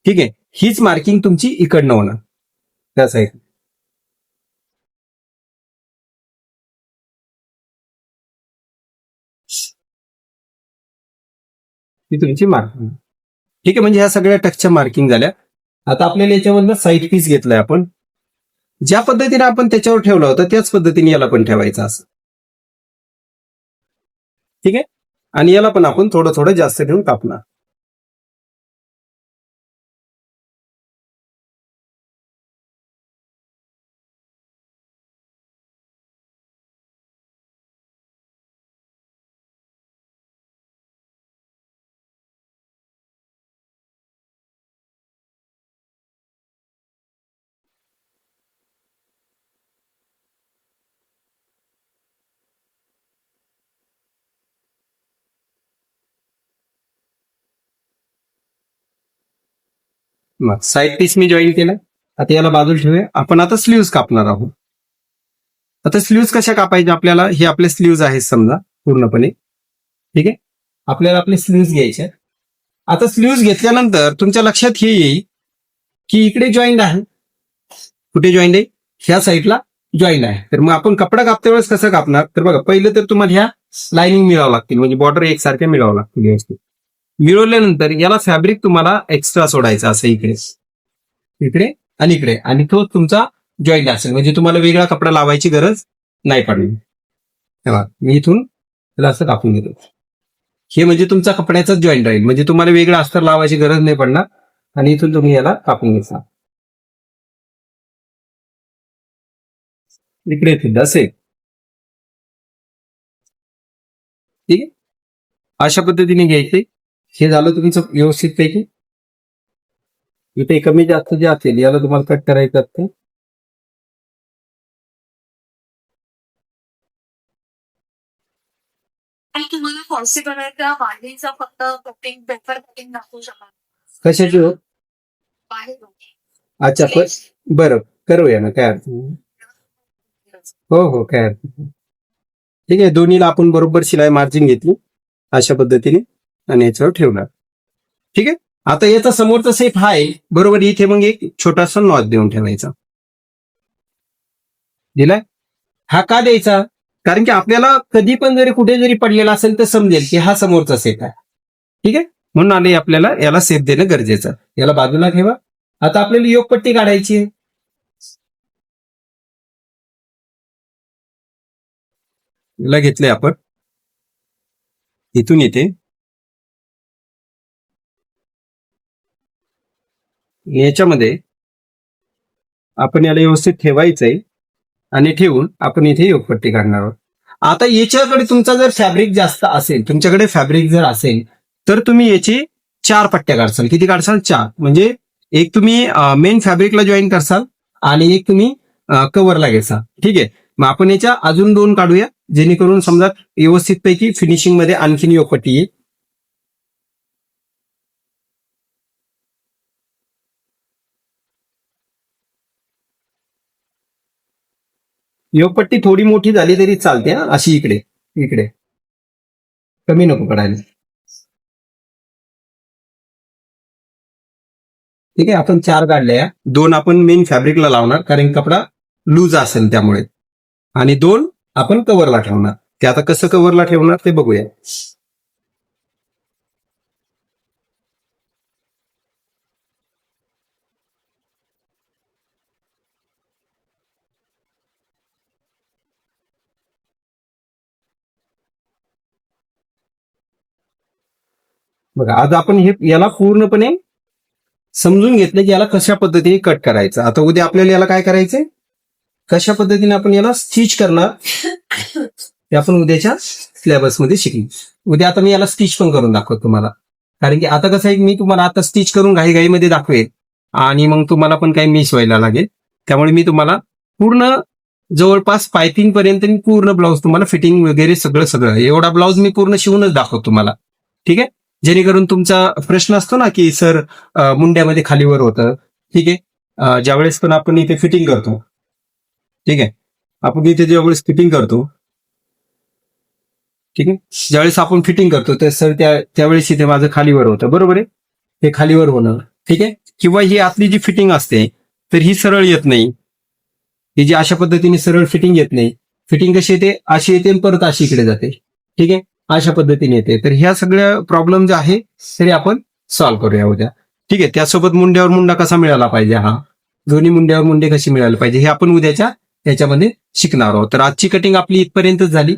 ठीक आहे, हीच मार्किंग तुमची इकडनं होणार त्या साईड. ही तुमची मार्किंग. ठीक आहे, म्हणजे ह्या सगळ्या टचच्या मार्किंग झाल्या. आता आपल्याला याच्यामधनं साईड पीस घेतलाय आपण, ज्या पद्धतीने आपण त्याच्यावर ठेवलं होतं त्याच पद्धतीने याला पण ठेवायचं असं. ठीक आहे. आणि याला पण आपण थोडं थोडं जास्त ठेवून कापणार. मग साईड पीस मी जॉईन केलं. आता याला बाजूला ठेवूया. आपण आता स्लीव्स कापणार आहोत. आता स्लीव्स कशा कापायच्या आपल्याला, हे आपले स्लीव्स आहेत समजा पूर्णपणे. ठीक आहे. आपल्याला आपले स्लीव्स घ्यायचे. आता स्लीव्स घेतल्यानंतर तुमच्या लक्षात हे येईल की इकडे जॉईंट आहे. कुठे जॉईंट आहे? ह्या साईडला जॉईंट आहे. तर मग आपण कपडा कापते वेळेस कसं कापणार? तर बघा, पहिलं तर तुम्हाला ह्या लाईनिंग मिळावं लागतील, म्हणजे बॉर्डर एकसारख्या मिळावं लागतील व्यवस्थित. मिळवल्यानंतर याला फॅब्रिक तुम्हाला एक्स्ट्रा सोडायचा असं इकडे इकडे आणि इकडे, आणि तो तुमचा जॉईंट असेल, म्हणजे तुम्हाला वेगळा कपडा लावायची गरज नाही पडली. तेव्हा मी इथून त्याला असं कापून घेतो. हे म्हणजे तुमचा कपड्याचाच जॉईंट राहील, म्हणजे तुम्हाला वेगळा अस्तर लावायची गरज नाही पडणार. आणि इथून तुम्ही याला कापून घ्यायचा. इकडे सुद्धा असेल. ठीक आहे. अशा पद्धतीने घ्यायचे. हे झालं तुमचं व्यवस्थित पैकी. इथे कमी जास्त जे असेल याला तुम्हाला कट करायचं असते. आणि तुम्हाला पॉसिबल आहे त्या बाहेरचा फक्त कटिंग पेपर कटिंग दाखवू शकाल कशाची हो? बाहेर अच्छा, बरं, करूया ना, काय अडचण नाही. हो, काय अडचण नाही. ठीक आहे. दोन्हीला आपण बरोबर शिलाई मार्जिन घेतली अशा पद्धतीने आणि याच्यावर ठेवणार. ठीक आहे. आता याचा समोरचा सेट आहे बरोबर. इथे मग एक छोटासा नॉच देऊन ठेवायचा. दिलाय. हा का द्यायचा? कारण की आपल्याला कधी पण जरी कुठे जरी पडलेला असेल तर समजेल की हा समोरचा सेट आहे. ठीक आहे. म्हणून आले आपल्याला याला सेट देणं गरजेचं आहे. याला बाजूला ठेवा. आता आपल्याला योगपट्टी काढायची आहे. याला घेतले आपण इथून इथे, याच्यामध्ये आपण याला व्यवस्थित ठेवायचंय आणि ठेवून आपण इथे योगपट्टी काढणार आहोत. आता याच्याकडे तुमचा जर फॅब्रिक जास्त असेल, तुमच्याकडे फॅब्रिक जर असेल तर तुम्ही याची 4 पट्ट्या काढसाल. किती काढसाल? 4. म्हणजे एक तुम्ही मेन फॅब्रिकला जॉईन करसाल आणि एक तुम्ही कव्हरला घेसाल. ठीक आहे. मग आपण याच्या अजून 2 काढूया, जेणेकरून समजा व्यवस्थित पैकी फिनिशिंग मध्ये आणखीन योगपट्टी येईल. योगपट्टी थोडी मोठी झाली तरी चालते हा, अशी इकडे इकडे कमी नको पडायला. ठीक आहे. आपण 4 काढल्या. 2 आपण मेन फॅब्रिकला लावणार कारण कपडा लूज असेल त्यामुळे, आणि 2 आपण कव्हरला ठेवणार. ते आता कसं कव्हरला ठेवणार ते बघूया. बघा, आज आपण हे याला पूर्णपणे समजून घेतलं की याला कशा पद्धतीने कट करायचं. आता उद्या आपल्याला याला काय करायचंय, कशा पद्धतीने आपण याला स्टिच करणार ते आपण उद्याच्या सिलेबसमध्ये शिकू. उद्या आता मी याला स्टिच पण करून दाखवतो तुम्हाला. कारण की आता कसं आहे, मी तुम्हाला आता स्टिच करून घाईघाईमध्ये दाखवेल आणि मग तुम्हाला पण काही मिस व्हायला लागेल. त्यामुळे मी तुम्हाला पूर्ण जवळपास पायपिंग पर्यंत पूर्ण ब्लाऊज तुम्हाला फिटिंग वगैरे सगळं एवढा ब्लाऊज मी पूर्ण शिवूनच दाखवतो तुम्हाला. ठीक आहे. जेणेकरून तुमचा प्रश्न असतो ना की सर मुंड्यामध्ये खालीवर होतं. ठीक आहे. ज्यावेळेस पण आपण इथे फिटिंग करतो, ठीक आहे, आपण इथे ज्यावेळेस फिटिंग करतो, ठीक आहे, ज्यावेळेस आपण फिटिंग करतो तर सर त्यावेळेस इथे माझं खालीवर होतं, बरोबर आहे, हे खालीवर होणं. ठीक आहे. किंवा ही आपली जी फिटिंग असते तर ही सरळ येत नाही, ही जी अशा पद्धतीने सरळ फिटिंग येत नाही. फिटिंग कशी येते? अशी येते परत अशी इकडे जाते. ठीक आहे. अशा पद्धतीने येते. तर ह्या सगळ्या प्रॉब्लेम जे आहे तरी आपण सॉल्व्ह करूया उद्या. ठीक आहे. त्यासोबत मुंड्यावर मुंडा कसा मिळाला पाहिजे, हा दोन्ही मुंड्यावर मुंडे कशी मिळाले पाहिजे हे आपण उद्याच्या याच्यामध्ये शिकणार आहोत. तर आजची कटिंग आपली इथपर्यंतच झाली.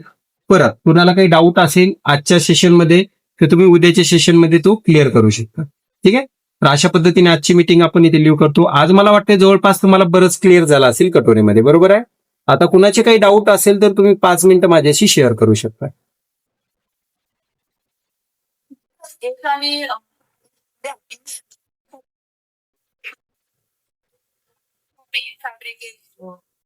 परत कुणाला काही डाऊट असेल आजच्या सेशनमध्ये तर तुम्ही उद्याच्या सेशनमध्ये तो क्लिअर करू शकता. ठीक आहे. तर अशा पद्धतीने आजची मीटिंग आपण इथे लिव्ह करतो. आज मला वाटतं जवळपास तुम्हाला बरंच क्लिअर झालं असेल कटोरीमध्ये, बरोबर आहे. आता कुणाचे काही डाऊट असेल तर तुम्ही 5 मिनिटं माझ्याशी शेअर करू शकता. एक आणि फॅब्रिक